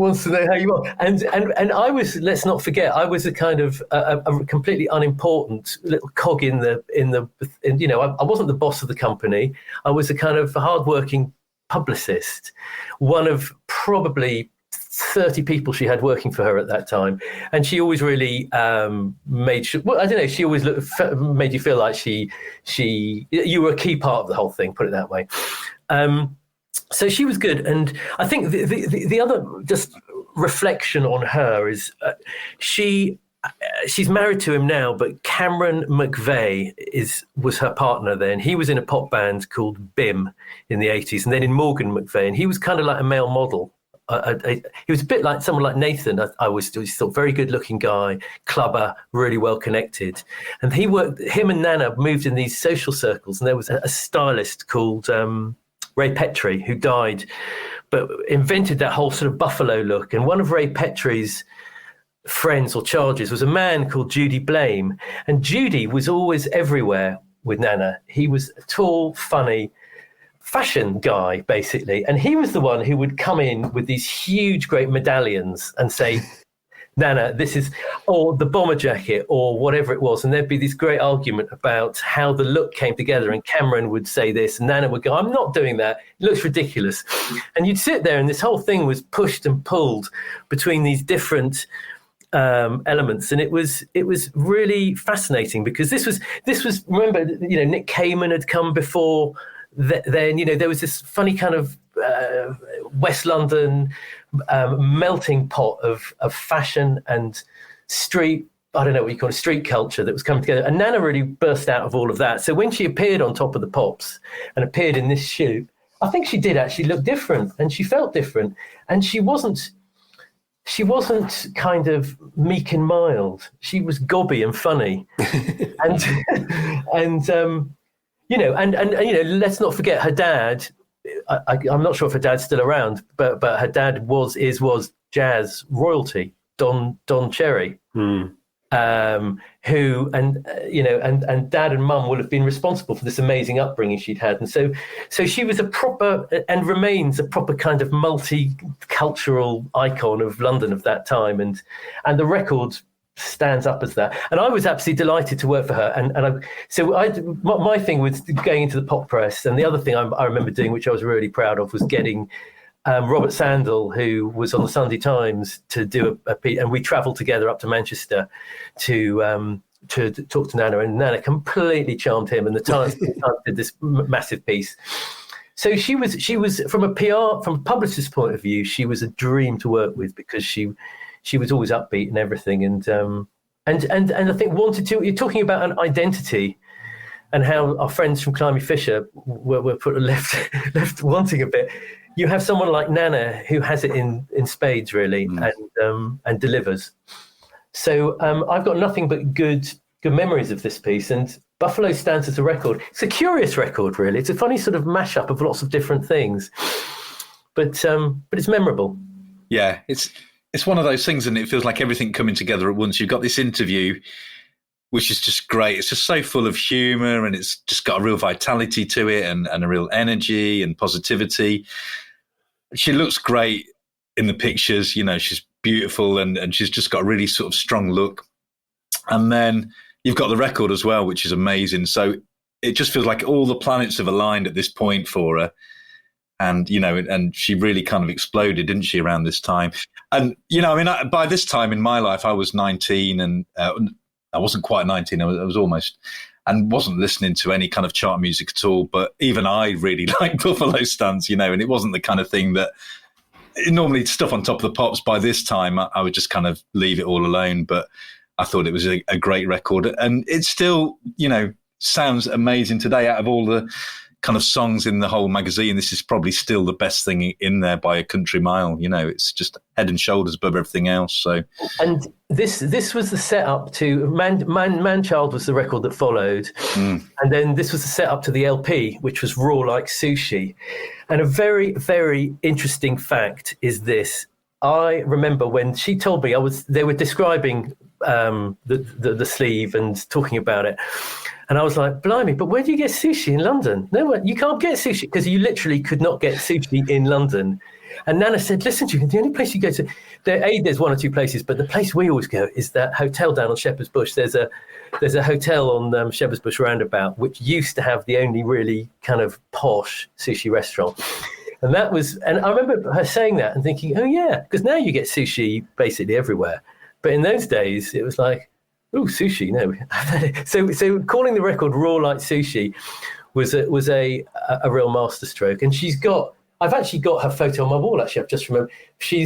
Wants to know how you are. And I was, let's not forget, I was a kind of a completely unimportant little cog in I wasn't the boss of the company. I was a kind of hardworking publicist, one of probably 30 people she had working for her at that time, and she always really made sure. Well, I don't know. She always made you feel like you were a key part of the whole thing. Put it that way. So she was good, and I think the other just reflection on her is she's married to him now, but Cameron McVeigh was her partner then. He was in a pop band called Bim in the 80s, and then in Morgan McVeigh, and he was kind of like a male model. He was a bit like someone like Nathan. I always thought very good-looking guy, clubber, really well-connected. And him and Neneh moved in these social circles, and there was a stylist called Ray Petrie who died, but invented that whole sort of buffalo look. And one of Ray Petrie's friends or charges was a man called Judy Blame, and Judy was always everywhere with Neneh. He was a tall, funny fashion guy, basically, and he was the one who would come in with these huge, great medallions and say, Neneh, this is, or the bomber jacket, or whatever it was, and there'd be this great argument about how the look came together, and Cameron would say this, and Neneh would go, I'm not doing that, it looks ridiculous. And you'd sit there, and this whole thing was pushed and pulled between these different elements, and it was really fascinating, because this was remember, Nick Cayman had come before then. There was this funny kind of West London melting pot of fashion and street, I don't know what you call it, street culture that was coming together, and Neneh really burst out of all of that. So when she appeared on Top of the Pops and appeared in this shoot, I think she did actually look different, and she felt different, and she wasn't kind of meek and mild. She was gobby and funny, and let's not forget her dad. I'm not sure if her dad's still around, but her dad was jazz royalty, Don Cherry, who and dad and mum will have been responsible for this amazing upbringing she'd had, and so she was a proper, and remains a proper kind of multicultural icon of London of that time, and the record stands up as that. And I was absolutely delighted to work for her. My thing was going into the pop press, and the other thing I remember doing, which I was really proud of, was getting Robert Sandell, who was on the Sunday Times, to do a piece, and we travelled together up to Manchester to to talk to Neneh, and Neneh completely charmed him, and the Times did this massive piece. So she was from a publicist's point of view, she was a dream to work with, because she was always upbeat and everything, and I think wanted to. You're talking about an identity, and how our friends from Climie Fisher were put left wanting a bit. You have someone like Neneh who has it in spades, really, and delivers. So I've got nothing but good memories of this piece, and Buffalo stands as a record. It's a curious record, really. It's a funny sort of mashup of lots of different things, but it's memorable. Yeah, it's one of those things, and it feels like everything coming together at once. You've got this interview, which is just great. It's just so full of humour, and it's just got a real vitality to it, and a real energy and positivity. She looks great in the pictures. You know, she's beautiful, and she's just got a really sort of strong look. And then you've got the record as well, which is amazing. So it just feels like all the planets have aligned at this point for her. And, you know, and she really kind of exploded, didn't she, around this time? And, you know, I mean, by this time in my life, I was 19, and I wasn't quite 19. I was almost, and wasn't listening to any kind of chart music at all. But even I really liked Buffalo Stance, you know, and it wasn't the kind of thing that normally stuff on Top of the Pops. By this time, I would just kind of leave it all alone. But I thought it was a great record, and it still, you know, sounds amazing today. Out of all the kind of songs in the whole magazine, this is probably still the best thing in there by a country mile. You know, it's just head and shoulders above everything else. So, and this was the setup to Man Child was the record that followed, and then this was the setup to the LP, which was Raw Like Sushi. And a very, very interesting fact is this: I remember when she told me they were describing the sleeve and talking about it, and I was like, blimey, but where do you get sushi in London? No, you can't get sushi, because you literally could not get sushi in London. And Neneh said, listen, to you, the only place you go to, there's one or two places, but the place we always go is that hotel down on Shepherd's Bush. There's a hotel on Shepherd's Bush roundabout, which used to have the only really kind of posh sushi restaurant. And I remember her saying that and thinking, oh yeah, because now you get sushi basically everywhere. But in those days, it was like, oh, sushi, no. So calling the record Raw Like Sushi was a real masterstroke. And I've actually got her photo on my wall, actually. I've just remembered. She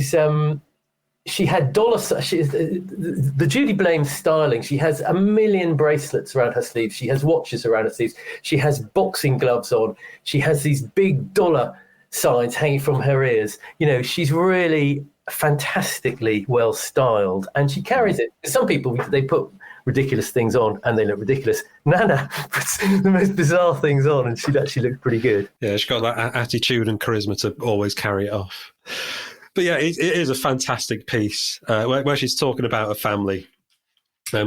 had the Judy Blame styling. She has a million bracelets around her sleeves. She has watches around her sleeves. She has boxing gloves on. She has these big dollar signs hanging from her ears. You know, she's really fantastically well styled, and she carries it. Some people, they put ridiculous things on and they look ridiculous. Neneh puts the most bizarre things on, and she'd actually look pretty good. Yeah, she's got that attitude and charisma to always carry it off. But yeah, it is a fantastic piece where she's talking about her family.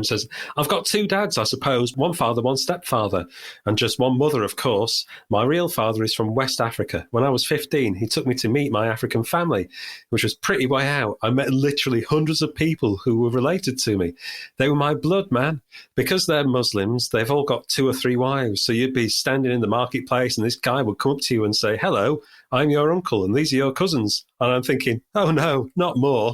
Says, I've got two dads, I suppose, one father, one stepfather, and just one mother, of course. My real father is from West Africa. When I was 15, he took me to meet my African family, which was pretty way out. I met literally hundreds of people who were related to me. They were my blood, man. Because they're Muslims, they've all got 2 or 3 wives. So you'd be standing in the marketplace and this guy would come up to you and say, hello, I'm your uncle and these are your cousins. And I'm thinking, oh no, not more.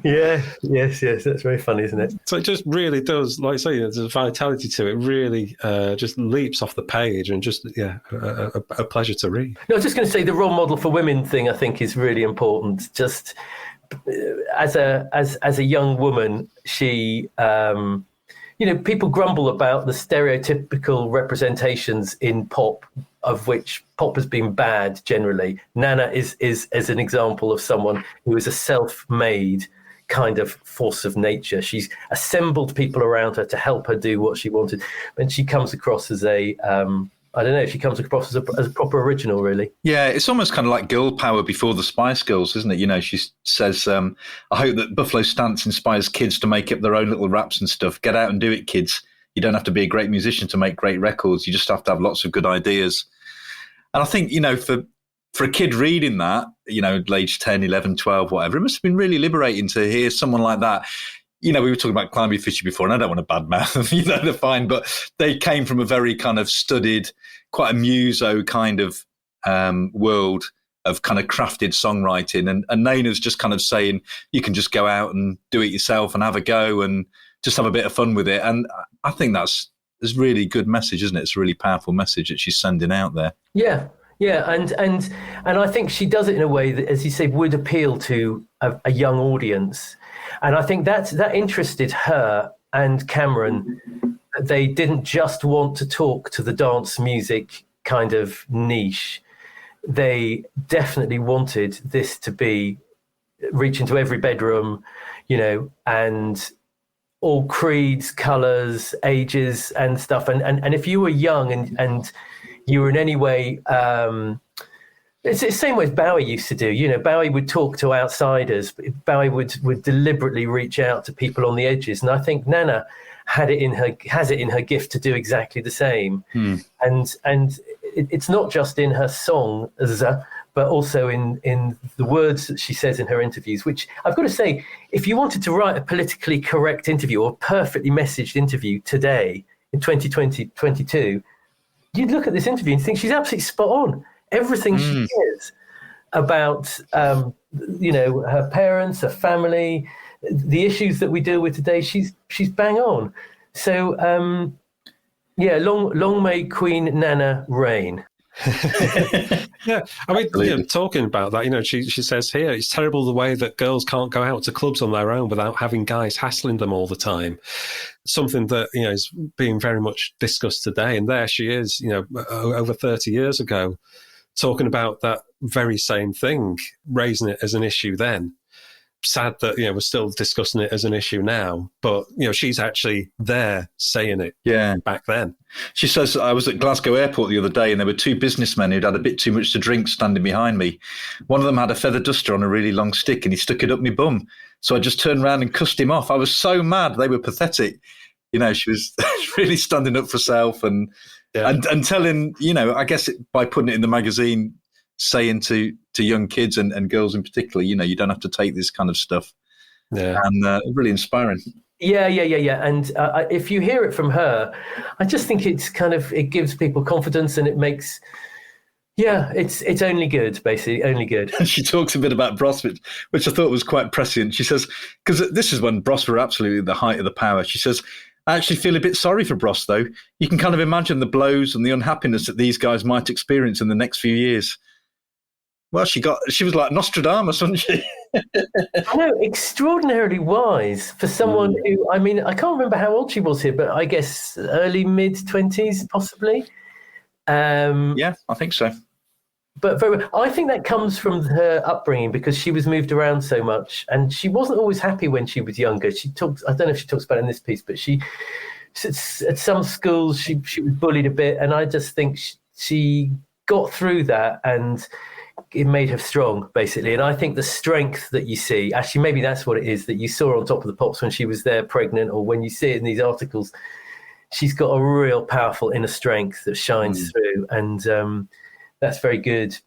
Yes, that's very funny, isn't it? So it just really does, like I say, there's a vitality to it. Really just leaps off the page, and just, a pleasure to read. No, I was just going to say the role model for women thing, I think, is really important. Just as a young woman, she... people grumble about the stereotypical representations in pop, of which pop has been bad generally. Neneh is an example of someone who is a self-made kind of force of nature. She's assembled people around her to help her do what she wanted, and she comes across as she comes across as a proper original, really. Yeah, it's almost kind of like girl power before the Spice Girls, isn't it? You know, she says, I hope that Buffalo Stance inspires kids to make up their own little raps and stuff. Get out and do it, kids. You don't have to be a great musician to make great records. You just have to have lots of good ideas. And I think, for a kid reading that, age 10, 11, 12, whatever, it must have been really liberating to hear someone like that. We were talking about Climie Fisher before, and I don't want to badmouth them, they're fine, but they came from a very kind of studied, quite a muso kind of world, of kind of crafted songwriting. And Neneh's just kind of saying, you can just go out and do it yourself and have a go and just have a bit of fun with it. And I think that's a really good message, isn't it? It's a really powerful message that she's sending out there. Yeah. Yeah, and I think she does it in a way that, as you say, would appeal to a young audience. And I think that interested her and Cameron. They didn't just want to talk to the dance music kind of niche. They definitely wanted this to be reach into every bedroom, and all creeds, colours, ages and stuff. And if you were young and you were in any way, it's the same way as Bowie used to do. Bowie would talk to outsiders. Bowie would deliberately reach out to people on the edges. And I think Neneh has it in her gift to do exactly the same. And it's not just in her song, but also in the words that she says in her interviews, which I've got to say, if you wanted to write a politically correct interview or a perfectly messaged interview today in 2022, you'd look at this interview and think she's absolutely spot on. Everything she says about, her parents, her family, the issues that we deal with today, she's bang on. So, long may Queen Neneh reign. Yeah, I mean, talking about that, she says here, it's terrible the way that girls can't go out to clubs on their own without having guys hassling them all the time. Something that, is being very much discussed today. And there she is, over 30 years ago, talking about that very same thing, raising it as an issue then. Sad that, we're still discussing it as an issue now, but, she's actually there saying it back then. She says, I was at Glasgow airport the other day and there were two businessmen who'd had a bit too much to drink standing behind me. One of them had a feather duster on a really long stick and he stuck it up my bum. So I just turned around and cussed him off. I was so mad. They were pathetic. She was really standing up for herself and telling, I guess by putting it in the magazine, saying to young kids and girls in particular, you don't have to take this kind of stuff. Yeah. And really inspiring. Yeah. And if you hear it from her, I just think it's it gives people confidence and it makes, it's only good, basically, only good. She talks a bit about Bros, which I thought was quite prescient. She says, because this is when Bros were absolutely at the height of the power. She says, I actually feel a bit sorry for Bros, though. You can kind of imagine the blows and the unhappiness that these guys might experience in the next few years. Well, she was like Nostradamus, wasn't she? I know, extraordinarily wise for someone who, I can't remember how old she was here, but I guess early, mid-20s, possibly. Yeah, I think so. But I think that comes from her upbringing because she was moved around so much and she wasn't always happy when she was younger. I don't know if she talks about it in this piece, but at some schools, she was bullied a bit. And I just think she got through that and it made her strong, basically. And I think the strength that you see, actually, maybe that's what it is, that you saw on Top of the Pops when she was there pregnant, or when you see it in these articles, she's got a real powerful inner strength that shines through. And that's very good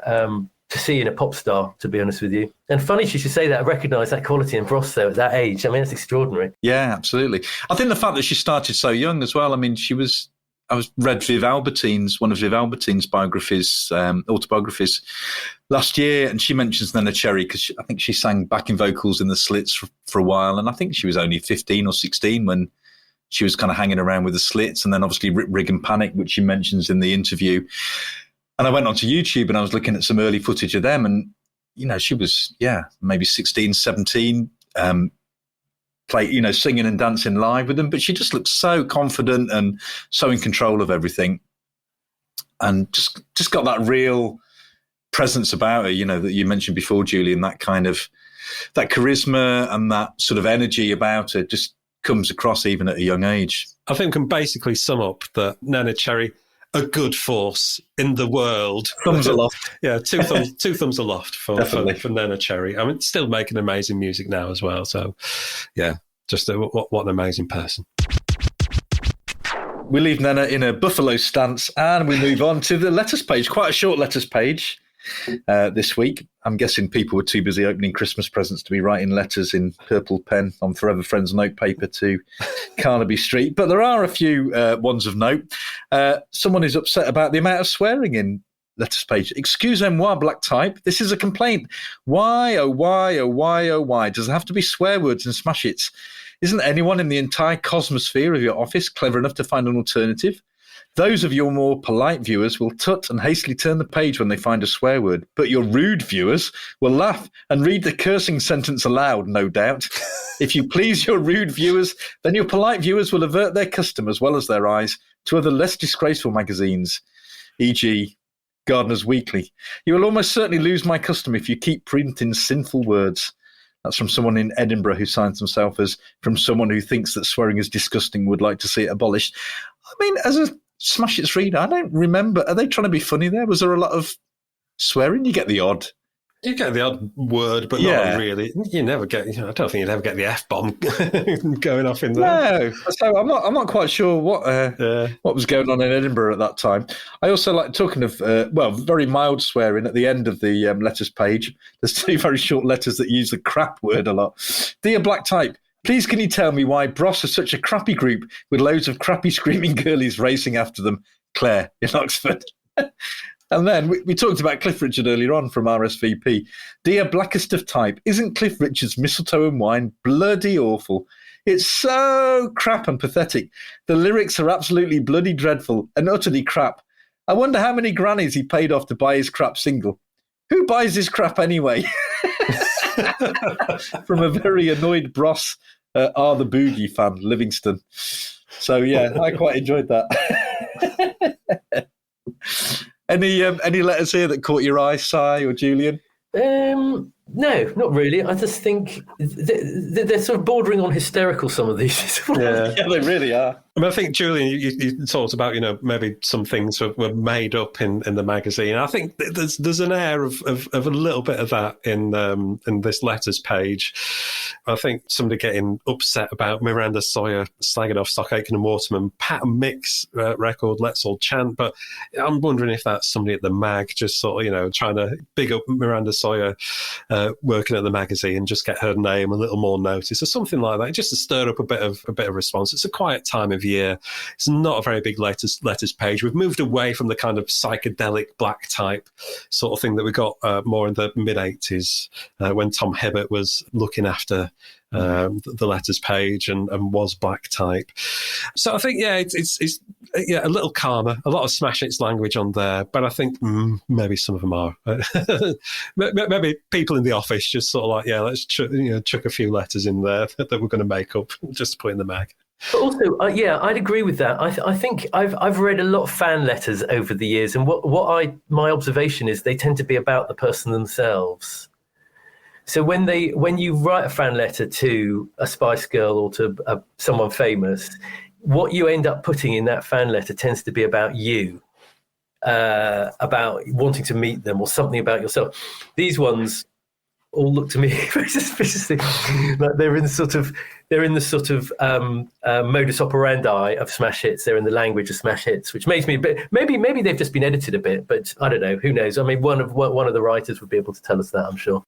to see in a pop star, to be honest with you. And funny she should say that. I recognise that quality in Bros, though, at that age. That's extraordinary. Yeah, absolutely. I think the fact that she started so young as well, I read Viv Albertine's, one of Viv Albertine's autobiographies last year, and she mentions Neneh Cherry because I think she sang backing vocals in the Slits for a while, and I think she was only 15 or 16 when she was kind of hanging around with the Slits, and then obviously Rip, Rig and Panic, which she mentions in the interview. And I went onto YouTube and I was looking at some early footage of them, and she was maybe 16, 17. Singing and dancing live with them, but she just looked so confident and so in control of everything, and just got that real presence about her, that you mentioned before, Julian. That kind of that charisma and that sort of energy about her just comes across even at a young age. I think we can basically sum up that Neneh Cherry, a good force in the world. Thumbs aloft. Yeah, two thumbs aloft for Neneh Cherry. Still making amazing music now as well. So, yeah, just what an amazing person. We leave Neneh in a buffalo stance and we move on to the letters page. Quite a short letters page this week. I'm guessing people were too busy opening Christmas presents to be writing letters in purple pen on Forever Friends notepaper to Carnaby Street. But there are a few ones of note. Someone is upset about the amount of swearing in letters page. Excusez-moi, black type. This is a complaint. Why, oh why, oh why, oh why? Does it have to be swear words and smash hits? Isn't anyone in the entire cosmosphere of your office clever enough to find an alternative? Those of your more polite viewers will tut and hastily turn the page when they find a swear word, but your rude viewers will laugh and read the cursing sentence aloud, no doubt. If you please your rude viewers, then your polite viewers will avert their custom as well as their eyes to other less disgraceful magazines, e.g. Gardener's Weekly. You will almost certainly lose my custom if you keep printing sinful words. That's from someone in Edinburgh who signs himself as from someone who thinks that swearing is disgusting, would like to see it abolished. I mean, as a Smash It's reader, I don't remember. Are they trying to be funny there? Was there a lot of swearing? You get the odd. You get the odd word, but not really. You never get. I don't think you'd ever get the F-bomb going off in there. No, so I'm not quite sure what was going on in Edinburgh at that time. I also like talking of very mild swearing at the end of the letters page. There's two very short letters that use the crap word a lot. Dear Black Type, please can you tell me why Bros are such a crappy group with loads of crappy screaming girlies racing after them? Claire in Oxford. And then we talked about Cliff Richard earlier on from RSVP. Dear Blackest of Type, isn't Cliff Richard's Mistletoe and Wine bloody awful? It's so crap and pathetic. The lyrics are absolutely bloody dreadful and utterly crap. I wonder how many grannies he paid off to buy his crap single. Who buys this crap anyway? From a very annoyed Bros are the Boogie fan, Livingston. So, yeah, I quite enjoyed that. Any letters here that caught your eye, Si or Julian? No, not really. I just think they're sort of bordering on hysterical, some of these. Yeah, they really are. I mean, I think, Julian, you talked about, maybe some things were made up in the magazine. I think there's an air of a little bit of that in this letters page. I think somebody getting upset about Miranda Sawyer slagging off Stock Aitken and Waterman, Pat and Mick's record, Let's All Chant. But I'm wondering if that's somebody at the mag just sort of, trying to big up Miranda Sawyer working at the magazine, just get her name a little more notice or something like that, just to stir up a bit of response. It's a quiet time of year. It's not a very big letters page. We've moved away from the kind of psychedelic black type sort of thing that we got more in the mid-'80s when Tom Hibbert was looking after the letters page and was black type. So I think, it's a little calmer, a lot of Smash Hits language on there, but I think maybe some of them are. Maybe people in the office just sort of like, let's chuck a few letters in there that we're going to make up just to put in the mag. But also, I'd agree with that. I think I've read a lot of fan letters over the years, and my observation is they tend to be about the person themselves. So when you write a fan letter to a Spice Girl or to someone famous, what you end up putting in that fan letter tends to be about you, about wanting to meet them or something about yourself. These ones all look to me very suspiciously like they're in the sort of modus operandi of Smash Hits. They're in the language of Smash Hits, which makes me a bit. Maybe they've just been edited a bit, but I don't know. Who knows? I mean, one of the writers would be able to tell us that, I'm sure.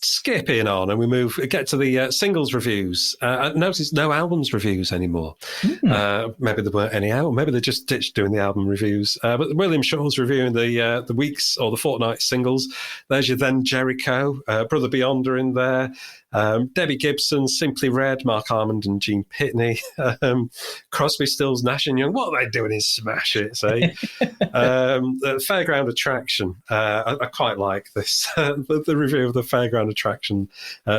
Skipping on, and we get to the singles reviews. Notice no albums reviews anymore. Maybe there weren't any out. Maybe they just ditched doing the album reviews. But William Shaw's reviewing the week's or the fortnight singles. There's your Then Jericho, Brother Beyond are in there. Debbie Gibson, Simply Red, Mark Armand and Gene Pitney, Crosby, Stills, Nash and Young. What are they doing in Smash Hits, eh? The Fairground Attraction. I quite like this. The review of the Fairground Attraction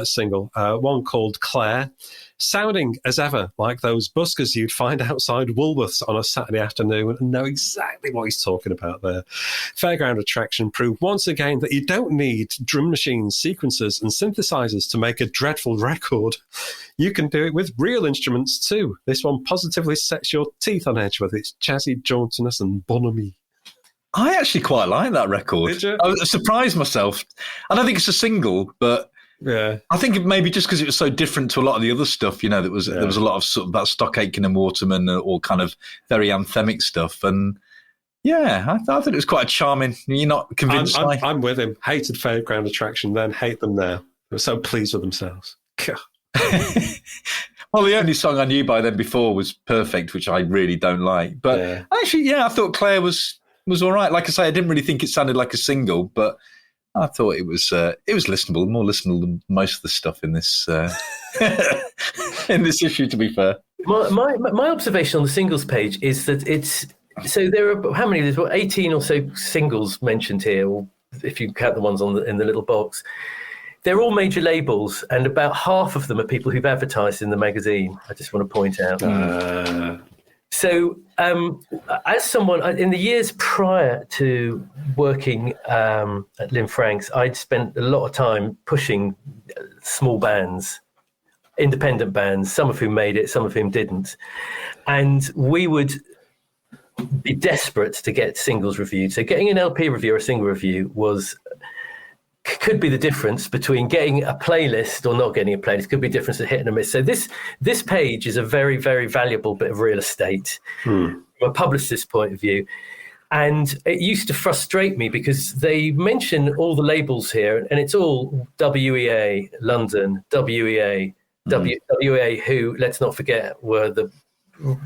single. One called Claire. Sounding as ever like those buskers you'd find outside Woolworths on a Saturday afternoon and know exactly what he's talking about there. Fairground Attraction proved once again that you don't need drum machines, sequencers and synthesizers to make a dreadful record. You can do it with real instruments too. This one positively sets your teeth on edge with its jazzy jauntiness and bonhomie. I actually quite like that record. Did you? I surprised myself. I don't think it's a single, but yeah, I think it maybe just because it was so different to a lot of the other stuff. There was a lot of sort of that Stock Aitken and Waterman, all kind of very anthemic stuff. And yeah, I thought it was quite a charming. You're not convinced? I'm with him. Hated Fairground Attraction, then hate them now. They were so pleased with themselves. Well, the only song I knew by them before was Perfect, which I really don't like. But actually, I thought Claire was all right. Like I say, I didn't really think it sounded like a single, but I thought it was listenable, more listenable than most of the stuff in this in this issue, to be fair. My observation on the singles page is that so there are how many? There's 18 or so singles mentioned here, or if you count the ones in the little box. They're all major labels, and about half of them are people who've advertised in the magazine. I just want to point out. So, as someone in the years prior to working at Lynn Franks, I'd spent a lot of time pushing small bands, independent bands, some of whom made it, some of whom didn't. And we would be desperate to get singles reviewed. So getting an LP review or a single review could be the difference between getting a playlist or not getting a playlist. Could be a difference of hit and a miss. So this page is a very, very valuable bit of real estate from a publicist's point of view. And it used to frustrate me because they mention all the labels here, and it's all WEA, London, WEA, WEA, who, let's not forget, were the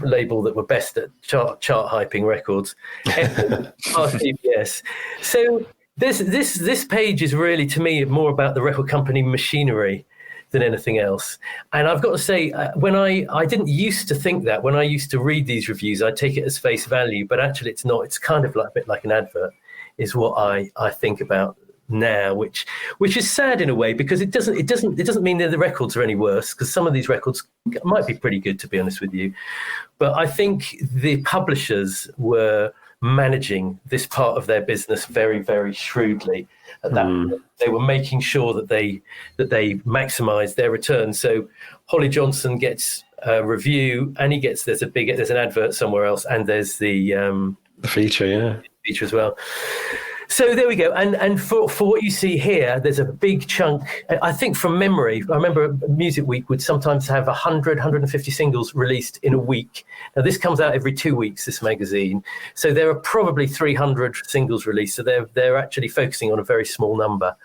label that were best at chart hyping records. CBS. So this page is really, to me, more about the record company machinery than anything else. And I've got to say, when I didn't used to think that. When I used to read these reviews, I take it as face value, but actually it's not. It's kind of like a bit like an advert, is what I think about now, which is sad in a way, because it doesn't mean that the records are any worse, because some of these records might be pretty good, to be honest with you. But I think the publishers were managing this part of their business very, very shrewdly. At that point, they were making sure that they maximise their return. So Holly Johnson gets a review, and there's an advert somewhere else, and there's the feature, feature as well. So there we go. And for what you see here, there's a big chunk. I think from memory, I remember Music Week would sometimes have 100, 150 singles released in a week. Now, this comes out every 2 weeks, this magazine. So there are probably 300 singles released. So they're actually focusing on a very small number.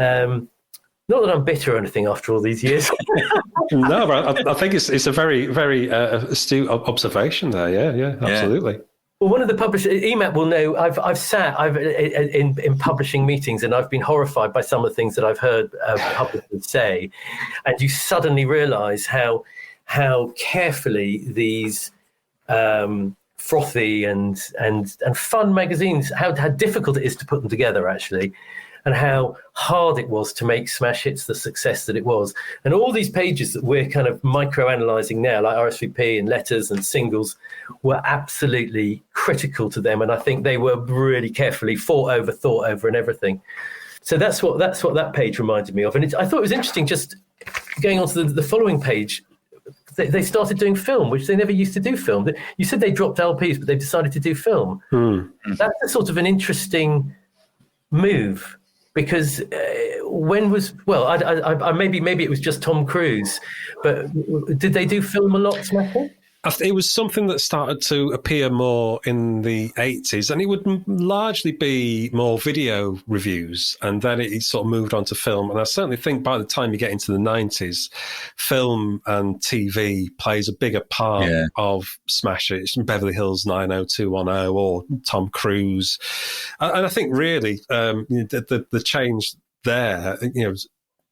Not that I'm bitter or anything after all these years. No, but I think it's a very, very astute observation there. Yeah, absolutely. Well, one of the publishers, EMAP will know, I've sat in publishing meetings, and I've been horrified by some of the things that I've heard publishers say, and you suddenly realise how carefully these frothy and fun magazines, how difficult it is to put them together, actually, and how hard it was to make smash hits the success that it was. And all these pages that we're kind of micro-analysing now, like RSVP and letters and singles, were absolutely critical to them. And I think they were really carefully thought over and everything. So that's what that page reminded me of. And I thought it was interesting, just going on to the following page, they started doing film, which they never used to do film. You said they dropped LPs, but they decided to do film. That's a sort of an interesting move, because maybe it was just Tom Cruise, but did they do film a lot, Smacker? It was something that started to appear more in the 80s, and it would largely be more video reviews, and then it sort of moved on to film. And I certainly think by the time you get into the 90s, film and TV plays a bigger part of smash hits, Beverly Hills 90210 or Tom Cruise. And I think really the change there,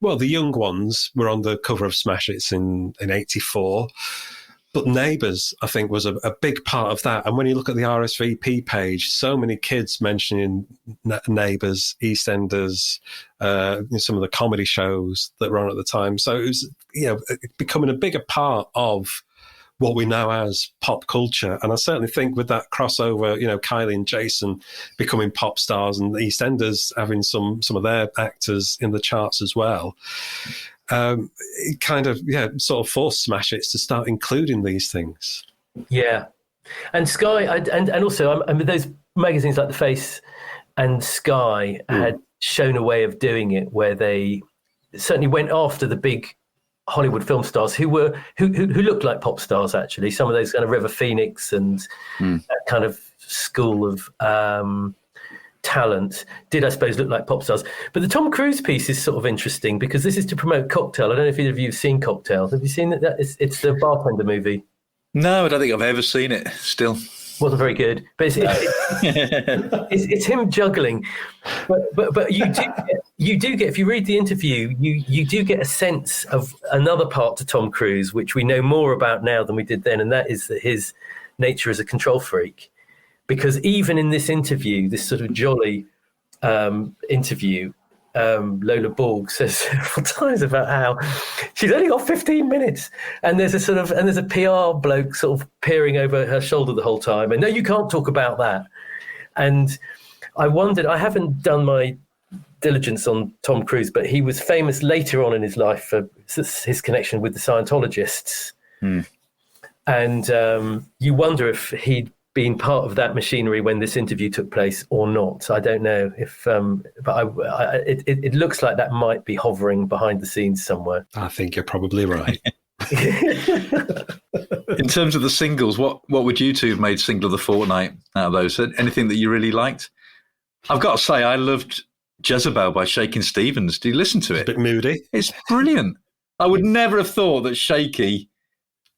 well, the young ones were on the cover of Smash Hits in 84. But Neighbours, I think, was a big part of that. And when you look at the RSVP page, so many kids mentioning Neighbours, EastEnders, some of the comedy shows that were on at the time. So it was, becoming a bigger part of what we know as pop culture. And I certainly think with that crossover, Kylie and Jason becoming pop stars, and the EastEnders having some of their actors in the charts as well. It kind of, sort of forced Smash Hits to start including these things. Yeah. And Sky, and also, I mean, those magazines like The Face and Sky had shown a way of doing it where they certainly went after the big Hollywood film stars who looked like pop stars, actually. Some of those kind of River Phoenix and that kind of school of talent did, I suppose, look like pop stars. But the Tom Cruise piece is sort of interesting because this is to promote Cocktail. I don't know if either of you have seen Cocktail. Have you seen it? It's the bartender movie. No, I don't think I've ever seen it still. Wasn't very good, but it's him juggling. But you do get, if you read the interview, you do get a sense of another part to Tom Cruise, which we know more about now than we did then, and that is that his nature as a control freak. Because even in this interview, this sort of jolly interview, Lola Borg says several times about how she's only got 15 minutes, and there's a PR bloke sort of peering over her shoulder the whole time, and no, you can't talk about that. And I wondered, I haven't done my diligence on Tom Cruise, but he was famous later on in his life for his connection with the Scientologists, and you wonder if he'd been part of that machinery when this interview took place or not. I don't know if, but it looks like that might be hovering behind the scenes somewhere. I think you're probably right. In terms of the singles, what would you two have made single of the fortnight out of those? Anything that you really liked? I've got to say, I loved Jezebel by Shakin' Stevens. Do you listen to it? It's a bit moody. It's brilliant. I would never have thought that Shaky,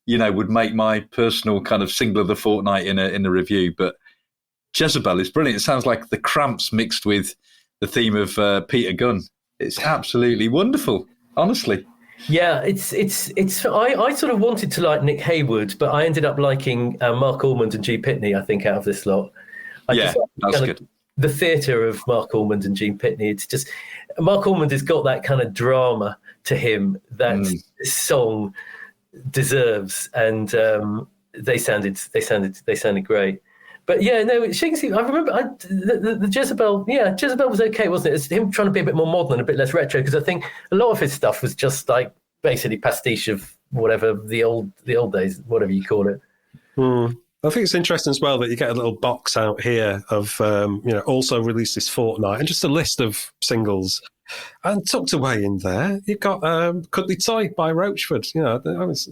would make my personal kind of single of the fortnight in a review. But Jezebel is brilliant. It sounds like the Cramps mixed with the theme of Peter Gunn. It's absolutely wonderful, honestly. Yeah, it's. I sort of wanted to like Nick Haywood, but I ended up liking Mark Almond and Gene Pitney, I think, out of this lot. That's good. The theatre of Mark Almond and Gene Pitney. It's just, Mark Almond has got that kind of drama to him that this song deserves, and they sounded great. But yeah, no, I remember the Jezebel. Yeah, Jezebel was okay, wasn't it? It's him trying to be a bit more modern and a bit less retro, because I think a lot of his stuff was just like basically pastiche of whatever the old days, whatever you call it. I think it's interesting as well that you get a little box out here of also released this fortnight, and just a list of singles. And tucked away in there, you've got Cuddly Toy by Roachford.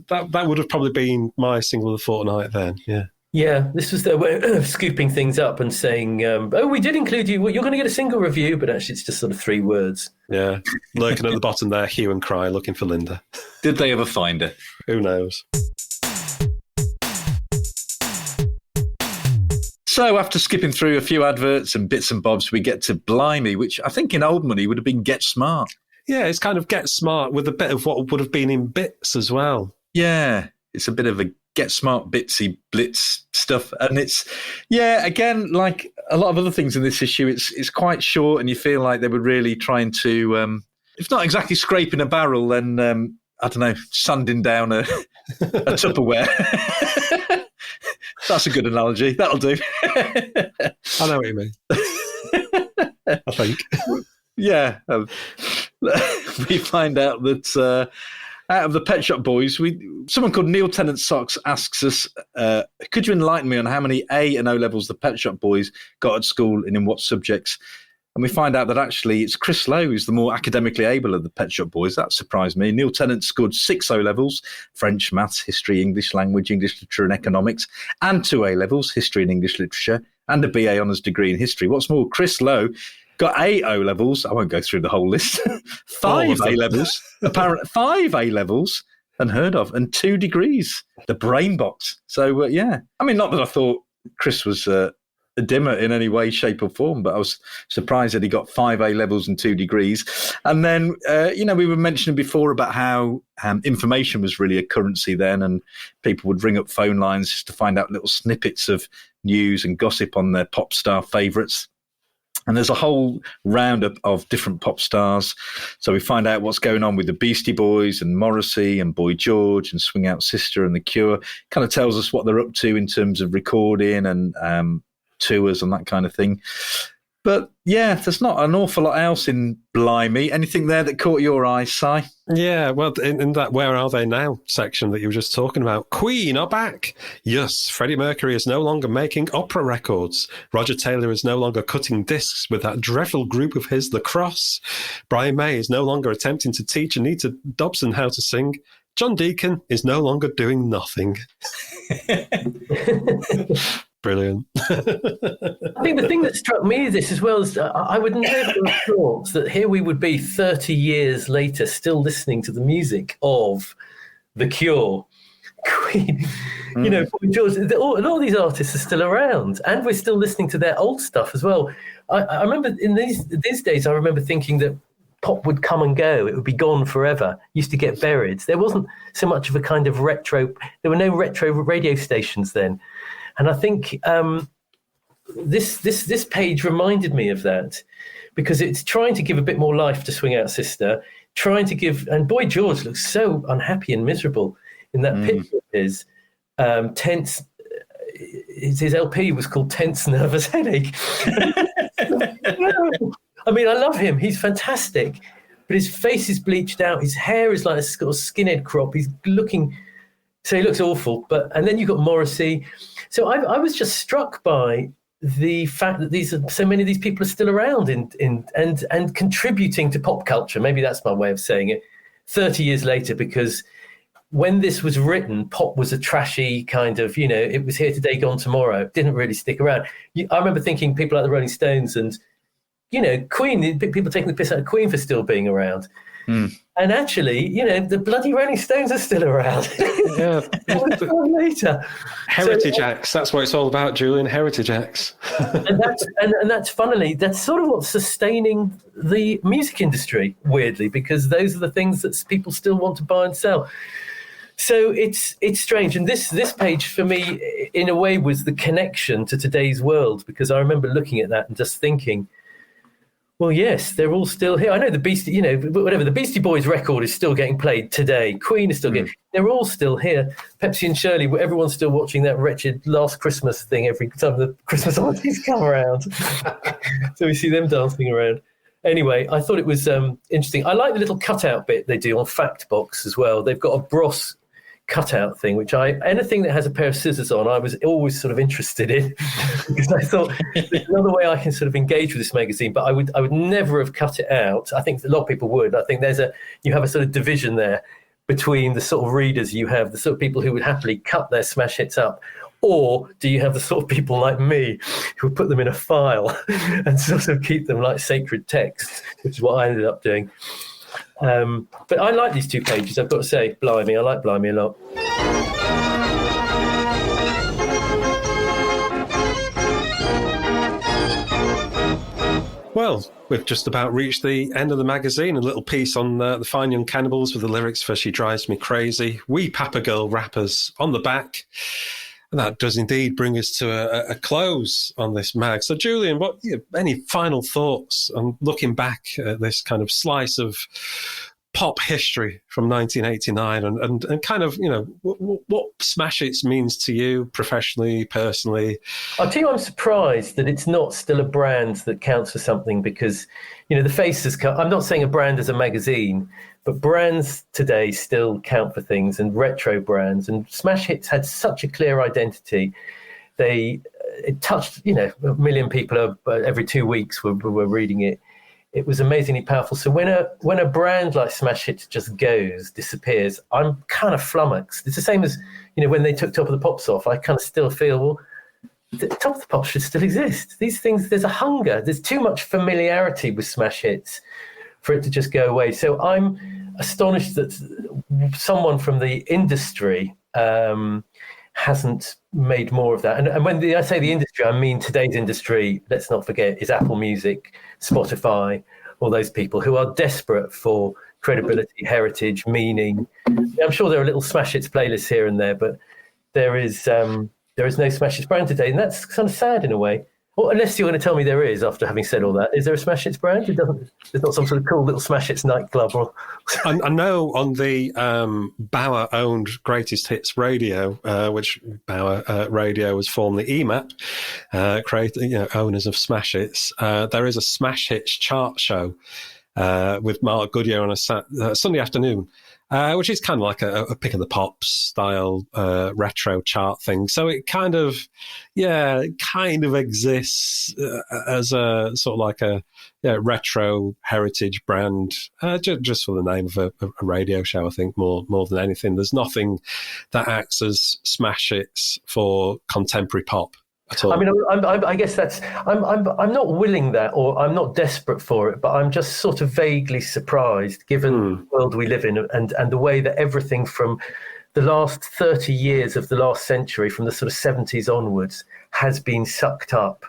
That would have probably been my single of the fortnight then. Yeah. Yeah, this was their way of scooping things up and saying, we did include you. Well, you're going to get a single review, but actually it's just sort of 3 words. Yeah. Lurking at the bottom there, hue and cry, looking for Linda. Did they ever find her? Who knows? So after skipping through a few adverts and bits and bobs, we get to Blimey, which I think in old money would have been Get Smart. Yeah, it's kind of Get Smart with a bit of what would have been in Bits as well. Yeah, it's a bit of a Get Smart bitsy blitz stuff. And it's, again, like a lot of other things in this issue, it's quite short, and you feel like they were really trying to, if not exactly scraping a barrel, then, I don't know, sanding down a Tupperware. That's a good analogy. That'll do. I know what you mean. I think. Yeah. We find out that out of the Pet Shop Boys, someone called Neil Tennant Socks asks us, could you enlighten me on how many A and O levels the Pet Shop Boys got at school and in what subjects? And we find out that actually it's Chris Lowe who's the more academically able of the Pet Shop Boys. That surprised me. Neil Tennant scored 6 O levels, French, maths, history, English language, English literature and economics, and 2 A levels, history and English literature, and a BA honours degree in history. What's more, Chris Lowe got 8 O levels. I won't go through the whole list. 5 A levels, apparently 5 A levels, unheard of, and 2 degrees, the brain box. So, I mean, not that I thought Chris was a dimmer in any way, shape or form, but I was surprised that he got 5 A levels and 2 degrees. And then, we were mentioning before about how information was really a currency then, and people would ring up phone lines just to find out little snippets of news and gossip on their pop star favourites. And there's a whole roundup of different pop stars. So we find out what's going on with the Beastie Boys and Morrissey and Boy George and Swing Out Sister and The Cure. Kind of tells us what they're up to in terms of recording and tours and that kind of thing. But yeah, there's not an awful lot else in Blimey. Anything there that caught your eye, Si? Yeah, well, in that Where Are They Now section that you were just talking about, Queen are back. Yes, Freddie Mercury is no longer making opera records. Roger Taylor is no longer cutting discs with that dreadful group of his, The Cross. Brian May is no longer attempting to teach Anita Dobson how to sing. John Deacon is no longer doing nothing. Brilliant. I think the thing that struck me with this as well is that I would never have thought that here we would be 30 years later still listening to the music of The Cure, Queen, Boy George. All these artists are still around, and we're still listening to their old stuff as well. I remember in these days, I remember thinking that pop would come and go. It would be gone forever. Used to get buried. There wasn't so much of a kind of retro. There were no retro radio stations then. And I think this page reminded me of that, because it's trying to give a bit more life to Swing Out Sister, trying to give, and Boy George looks so unhappy and miserable in that picture of his. Tense, his LP was called Tense Nervous Headache. I mean, I love him. He's fantastic. But his face is bleached out. His hair is like a sort of skinhead crop. He looks awful. And then you've got Morrissey. So I was just struck by the fact that so many of these people are still around and contributing to pop culture. Maybe that's my way of saying it. 30 years later, because when this was written, pop was a trashy kind of, it was here today, gone tomorrow. It didn't really stick around. I remember thinking people like the Rolling Stones and, Queen, people taking the piss out of Queen for still being around. And actually, the bloody Rolling Stones are still around. Yeah. Later. Heritage acts. That's what it's all about, Julian. Heritage acts. and that's funnily, that's sort of what's sustaining the music industry, weirdly, because those are the things that people still want to buy and sell. So it's strange. And this page for me, in a way, was the connection to today's world, because I remember looking at that and just thinking, well, yes, they're all still here. I know the Beastie Boys record is still getting played today. Queen is still getting, they're all still here. Pepsi and Shirley, everyone's still watching that wretched Last Christmas thing every time the Christmas holidays come around. So we see them dancing around. Anyway, I thought it was interesting. I like the little cutout bit they do on Factbox as well. They've got a Bros cutout thing, which anything that has a pair of scissors on, I was always sort of interested in, because I thought there's another way I can sort of engage with this magazine, but I would never have cut it out. I think a lot of people would. I think you have a sort of division there between the sort of readers you have, the sort of people who would happily cut their smash hits up, or do you have the sort of people like me who would put them in a file and sort of keep them like sacred texts, which is what I ended up doing. But I like these two pages, I've got to say. Blimey, I like Blimey a lot. Well, we've just about reached the end of the magazine. A little piece on the Fine Young Cannibals with the lyrics for She Drives Me Crazy. We Papa Girl rappers on the back. And that does indeed bring us to a close on this mag. So, Julian, any final thoughts on looking back at this kind of slice of pop history from 1989 and kind of, what Smash Hits means to you professionally, personally? I'll tell you, I'm surprised that it's not still a brand that counts for something, because, the face has come. I'm not saying a brand as a magazine, but brands today still count for things, and retro brands. And Smash Hits had such a clear identity. It touched, a million people every 2 weeks were reading it. It was amazingly powerful. So when a brand like Smash Hits just disappears, I'm kind of flummoxed. It's the same as, when they took Top of the Pops off, I kind of still feel, well, Top of the Pops should still exist. These things, there's a hunger. There's too much familiarity with Smash Hits for it to just go away. So I'm astonished that someone from the industry hasn't made more of that. And when I say the industry, I mean today's industry, let's not forget, is Apple Music, Spotify, all those people who are desperate for credibility, heritage, meaning. I'm sure there are little Smash Hits playlists here and there, but there is no Smash Hits brand today, and that's kind of sad in a way. Well, unless you're going to tell me there is, after having said all that. Is there a Smash Hits brand? There's not some sort of cool little Smash Hits nightclub? I know on the Bauer-owned Greatest Hits Radio, which Bauer Radio was formerly EMAP, owners of Smash Hits, there is a Smash Hits chart show with Mark Goodyear on a Sunday afternoon. Which is kind of like a pick of the pops style retro chart thing. So it kind of exists as a sort of like a retro heritage brand, just for the name of a radio show. I think more than anything, there's nothing that acts as Smash Hits for contemporary pop. at all. I mean, I guess I'm not willing that, or I'm not desperate for it, but I'm just sort of vaguely surprised, given the world we live in, and the way that everything from the last 30 years of the last century, from the sort of 70s onwards, has been sucked up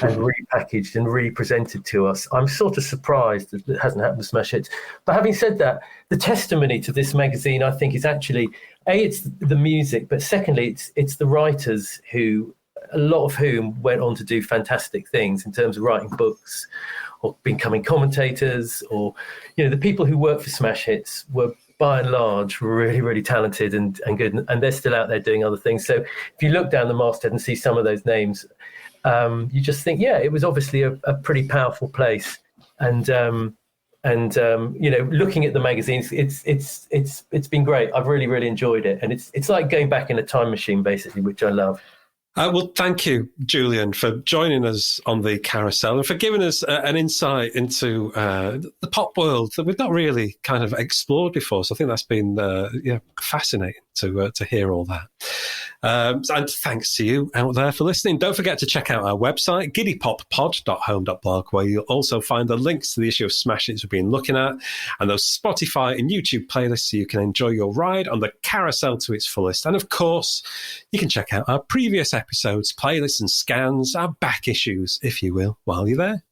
and repackaged and represented to us. I'm sort of surprised that it hasn't happened to Smash Hits. But having said that, the testimony to this magazine, I think, is actually, it's the music, but secondly, it's the writers who, a lot of whom went on to do fantastic things in terms of writing books or becoming commentators, or, the people who work for Smash Hits were by and large really, really talented and good, and they're still out there doing other things. So if you look down the masthead and see some of those names, you just think, it was obviously a pretty powerful place. And looking at the magazines, it's been great. I've really, really enjoyed it, and it's like going back in a time machine, basically, which I love. Well, thank you, Julian, for joining us on the carousel and for giving us an insight into the pop world that we've not really kind of explored before. So I think that's been fascinating to hear all that. And thanks to you out there for listening. Don't forget to check out our website, giddypoppod.home.blog, where you'll also find the links to the issue of Smash Hits we've been looking at, and those Spotify and YouTube playlists so you can enjoy your ride on the carousel to its fullest. And of course, you can check out our previous episodes, playlists and scans, our back issues, if you will, while you're there.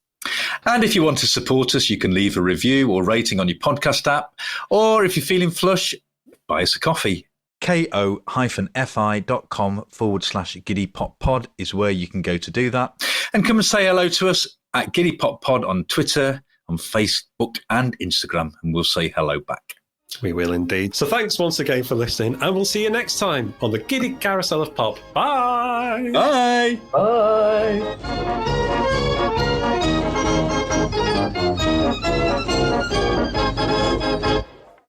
And if you want to support us, you can leave a review or rating on your podcast app, or if you're feeling flush, buy us a coffee. ko-fi.com/giddypoppod is where you can go to do that. And come and say hello to us at Giddy Pop Pod on Twitter, on Facebook and Instagram, and we'll say hello back. We will indeed. So thanks once again for listening, and we'll see you next time on the Giddy Carousel of Pop. Bye! Bye! Bye!